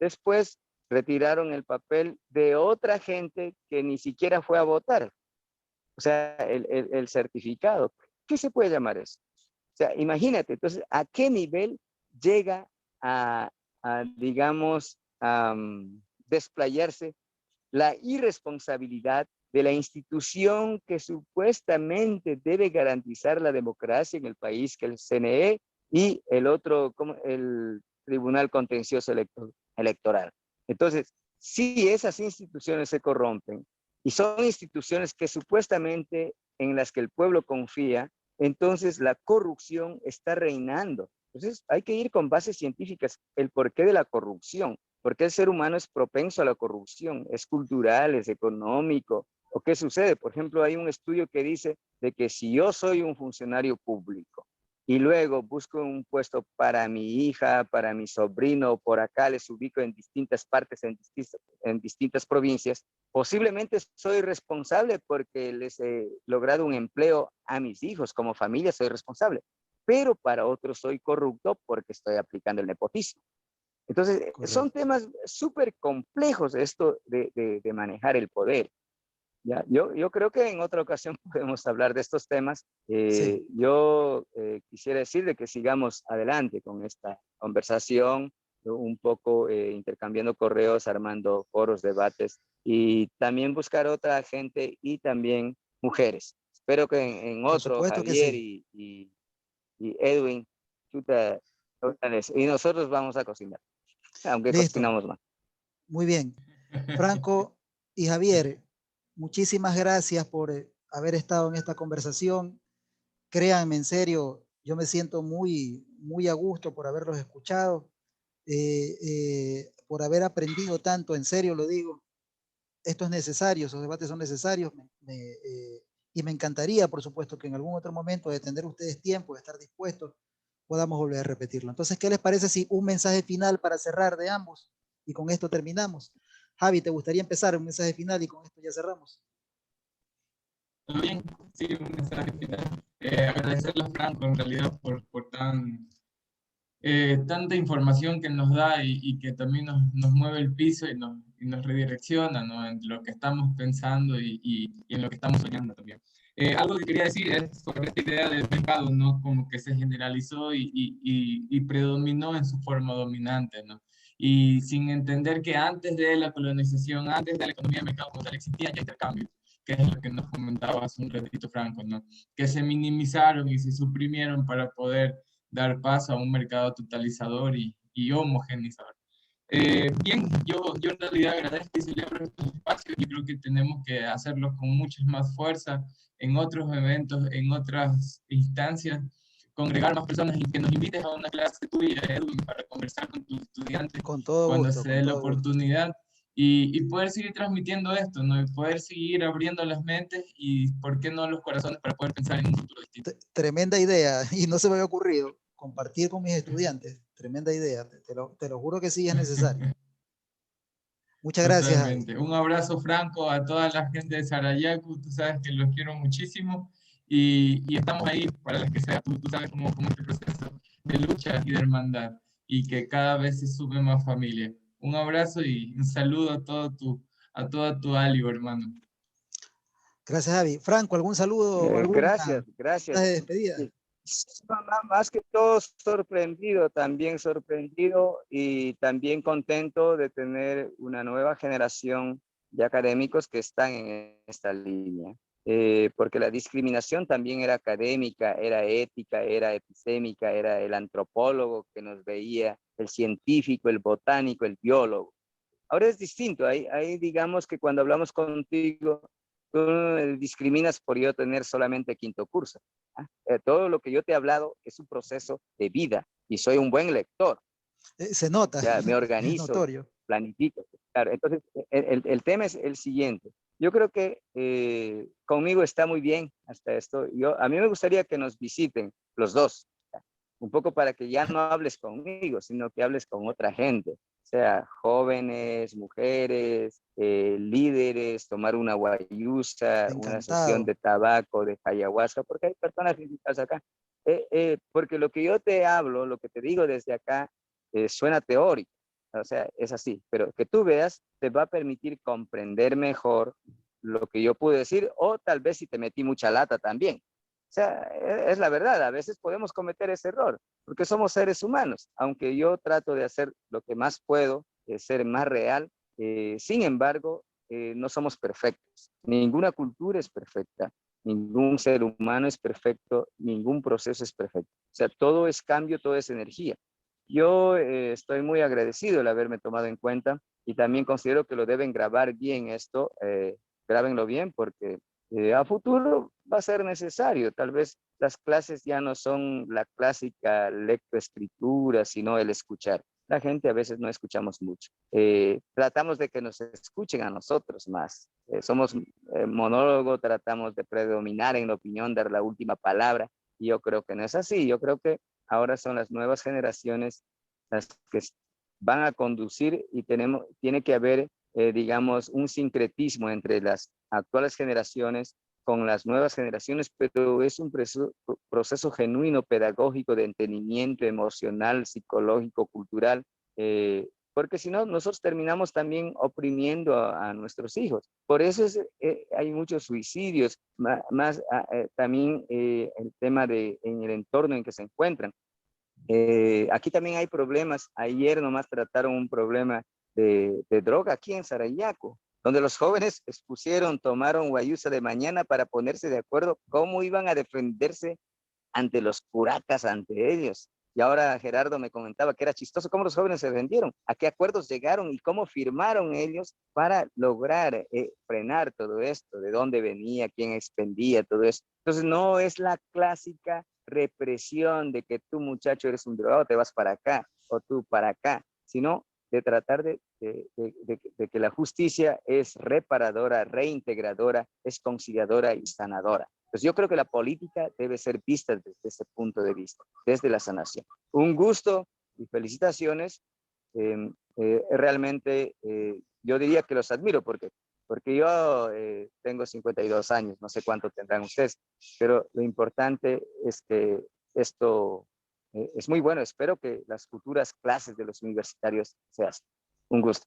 después retiraron el papel de otra gente que ni siquiera fue a votar, o sea, el certificado. ¿Qué se puede llamar eso? O sea, imagínate, entonces, ¿a qué nivel llega digamos, desplayarse la irresponsabilidad de la institución que supuestamente debe garantizar la democracia en el país, que es el CNE, y el otro, el Tribunal Contencioso Electoral? Entonces, si esas instituciones se corrompen y son instituciones que supuestamente en las que el pueblo confía, entonces la corrupción está reinando. Entonces hay que ir con bases científicas, el porqué de la corrupción, porque el ser humano es propenso a la corrupción, es cultural, es económico. ¿O qué sucede? Por ejemplo, hay un estudio que dice de que si yo soy un funcionario público y luego busco un puesto para mi hija, para mi sobrino, por acá les ubico en distintas partes, en distintas provincias, posiblemente soy responsable porque les he logrado un empleo a mis hijos, como familia soy responsable, pero para otros soy corrupto porque estoy aplicando el nepotismo. Entonces, son Correcto. temas súper complejos esto de manejar el poder. ¿Ya? Yo creo que en otra ocasión podemos hablar de estos temas. Sí, Yo quisiera decir de que sigamos adelante con esta conversación, un poco intercambiando correos, armando foros, debates y también buscar otra gente y también mujeres. Espero que en por otro, supuesto que Javier sí. y Edwin, chuta, y nosotros vamos a cocinar, aunque Listo, cocinamos más. muy bien. Franco y Javier, muchísimas gracias por haber estado en esta conversación. Créanme, en serio, yo me siento muy a gusto por haberlos escuchado, por haber aprendido tanto, en serio lo digo. Esto es necesario, esos debates son necesarios y me encantaría, por supuesto, que en algún otro momento de tener ustedes tiempo, de estar dispuestos, podamos volver a repetirlo. Entonces, ¿qué les parece si un mensaje final para cerrar de ambos? Y con esto terminamos. Javi, ¿te gustaría empezar un mensaje final y con esto ya cerramos? También, sí, un mensaje final. Agradecerle a Franco en realidad por tanta información que nos da y que también nos mueve el piso y nos redirecciona, ¿no? En lo que estamos pensando y en lo que estamos soñando también. Algo que quería decir es sobre esta idea del mercado, ¿no? Como que se generalizó y predominó en su forma dominante, ¿no? Y sin entender que antes de la colonización, antes de la economía de mercado como tal, existía ya intercambio, que es lo que nos comentaba hace un ratito Franco, ¿no? Que se minimizaron y se suprimieron para poder dar paso a un mercado totalizador y homogenizador. Bien, yo en realidad agradezco y celebro estos espacios. Yo creo que tenemos que hacerlos con mucha más fuerza en otros eventos, en otras instancias, congregar más personas y que nos invites a una clase tuya, Edwin, para conversar con tus estudiantes Con todo cuando gusto, se con dé la todo gusto. oportunidad y poder seguir transmitiendo esto, ¿no? Y poder seguir abriendo las mentes y, ¿por qué no, los corazones para poder pensar en un futuro distinto? Tremenda idea, y no se me había ocurrido compartir con mis estudiantes. Tremenda idea, te lo juro que sí es necesario. Muchas gracias, Javi. Totalmente. Un abrazo franco a toda la gente de Sarayaku. Tú sabes que los quiero muchísimo y estamos ahí para las que sea. Tú sabes cómo es el proceso de lucha y de hermandad y que cada vez se sume más familia. Un abrazo y un saludo a toda tu Alio, hermano. Gracias, Javi. Franco, ¿algún saludo o algún Gracias, mensaje gracias. de despedida? Sí. Más que todo sorprendido, también sorprendido y también contento de tener una nueva generación de académicos que están en esta línea. Porque la discriminación también era académica, era ética, era epistémica, era el antropólogo que nos veía, el científico, el botánico, el biólogo. Ahora es distinto, ahí digamos que cuando hablamos contigo, tú discriminas por yo tener solamente quinto curso. ¿Ah? Todo lo que yo te he hablado es un proceso de vida y soy un buen lector. Se nota, Ya me es organizo, notorio. planifico. Claro, entonces, el tema es el siguiente. Yo creo que conmigo está muy bien hasta esto. A mí me gustaría que nos visiten los dos, un poco para que ya no hables conmigo, sino que hables con otra gente, sea jóvenes, mujeres, líderes, tomar una guayusa, una sesión Encantado. de tabaco, de ayahuasca, porque hay personas físicas acá. Porque lo que yo te hablo, lo que te digo desde acá, suena teórico, o sea, es así, pero que tú veas te va a permitir comprender mejor lo que yo pude decir, o tal vez si te metí mucha lata también. O sea, es la verdad, a veces podemos cometer ese error, porque somos seres humanos, aunque yo trato de hacer lo que más puedo, ser más real, sin embargo, no somos perfectos. Ninguna cultura es perfecta, ningún ser humano es perfecto, ningún proceso es perfecto. O sea, todo es cambio, todo es energía. Yo estoy muy agradecido de haberme tomado en cuenta y también considero que lo deben grabar bien esto, grábenlo bien porque a futuro va a ser necesario. Tal vez las clases ya no son la clásica lectoescritura, sino el escuchar. La gente a veces no escuchamos mucho. Tratamos de que nos escuchen a nosotros más. Somos monólogo, tratamos de predominar en la opinión, dar la última palabra. Y yo creo que no es así. Yo creo que ahora son las nuevas generaciones las que van a conducir y tiene que haber, digamos, un sincretismo entre las actuales generaciones con las nuevas generaciones, pero es un proceso genuino, pedagógico, de entendimiento emocional, psicológico, cultural, porque si no, nosotros terminamos también oprimiendo a nuestros hijos. Por eso hay muchos suicidios, también el tema en el entorno en que se encuentran. Aquí también hay problemas. Ayer nomás trataron un problema de droga aquí en Sarayaco, donde los jóvenes tomaron guayusa de mañana para ponerse de acuerdo cómo iban a defenderse ante los curacas, ante ellos. Y ahora Gerardo me comentaba que era chistoso cómo los jóvenes se vendieron, a qué acuerdos llegaron y cómo firmaron ellos para lograr frenar todo esto, de dónde venía, quién expendía, todo esto. Entonces no es la clásica represión de que tú, muchacho, eres un drogado, te vas para acá o tú para acá, sino de tratar de que la justicia es reparadora, reintegradora, es conciliadora y sanadora. Pues yo creo que la política debe ser vista desde ese punto de vista, desde la sanación. Un gusto y felicitaciones. Realmente yo diría que los admiro porque yo tengo 52 años, no sé cuánto tendrán ustedes, pero lo importante es que esto es muy bueno. Espero que las futuras clases de los universitarios sean así. Un gusto.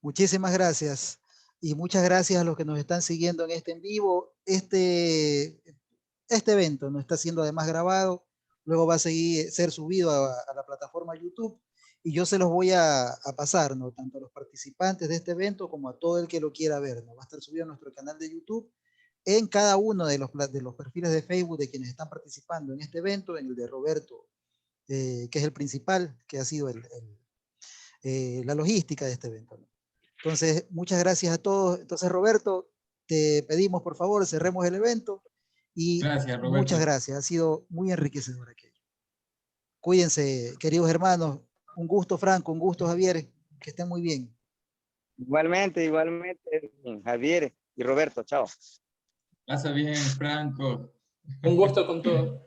Muchísimas gracias. Y muchas gracias a los que nos están siguiendo en este en vivo. Este evento no está siendo además grabado, luego va a ser subido a la plataforma YouTube y yo se los voy a pasar, ¿no? Tanto a los participantes de este evento como a todo el que lo quiera ver, ¿no? Va a estar subido a nuestro canal de YouTube, en cada uno de los perfiles de Facebook de quienes están participando en este evento, en el de Roberto, que es el principal, que ha sido la logística de este evento, ¿no? Entonces, muchas gracias a todos. Entonces, Roberto, te pedimos por favor, cerremos el evento y Gracias, Roberto. muchas gracias. Ha sido muy enriquecedor aquello. Cuídense, queridos hermanos. Un gusto, Franco, un gusto, Javier. Que estén muy bien. Igualmente, Javier y Roberto, chao. Pasa bien, Franco. Un gusto con todo.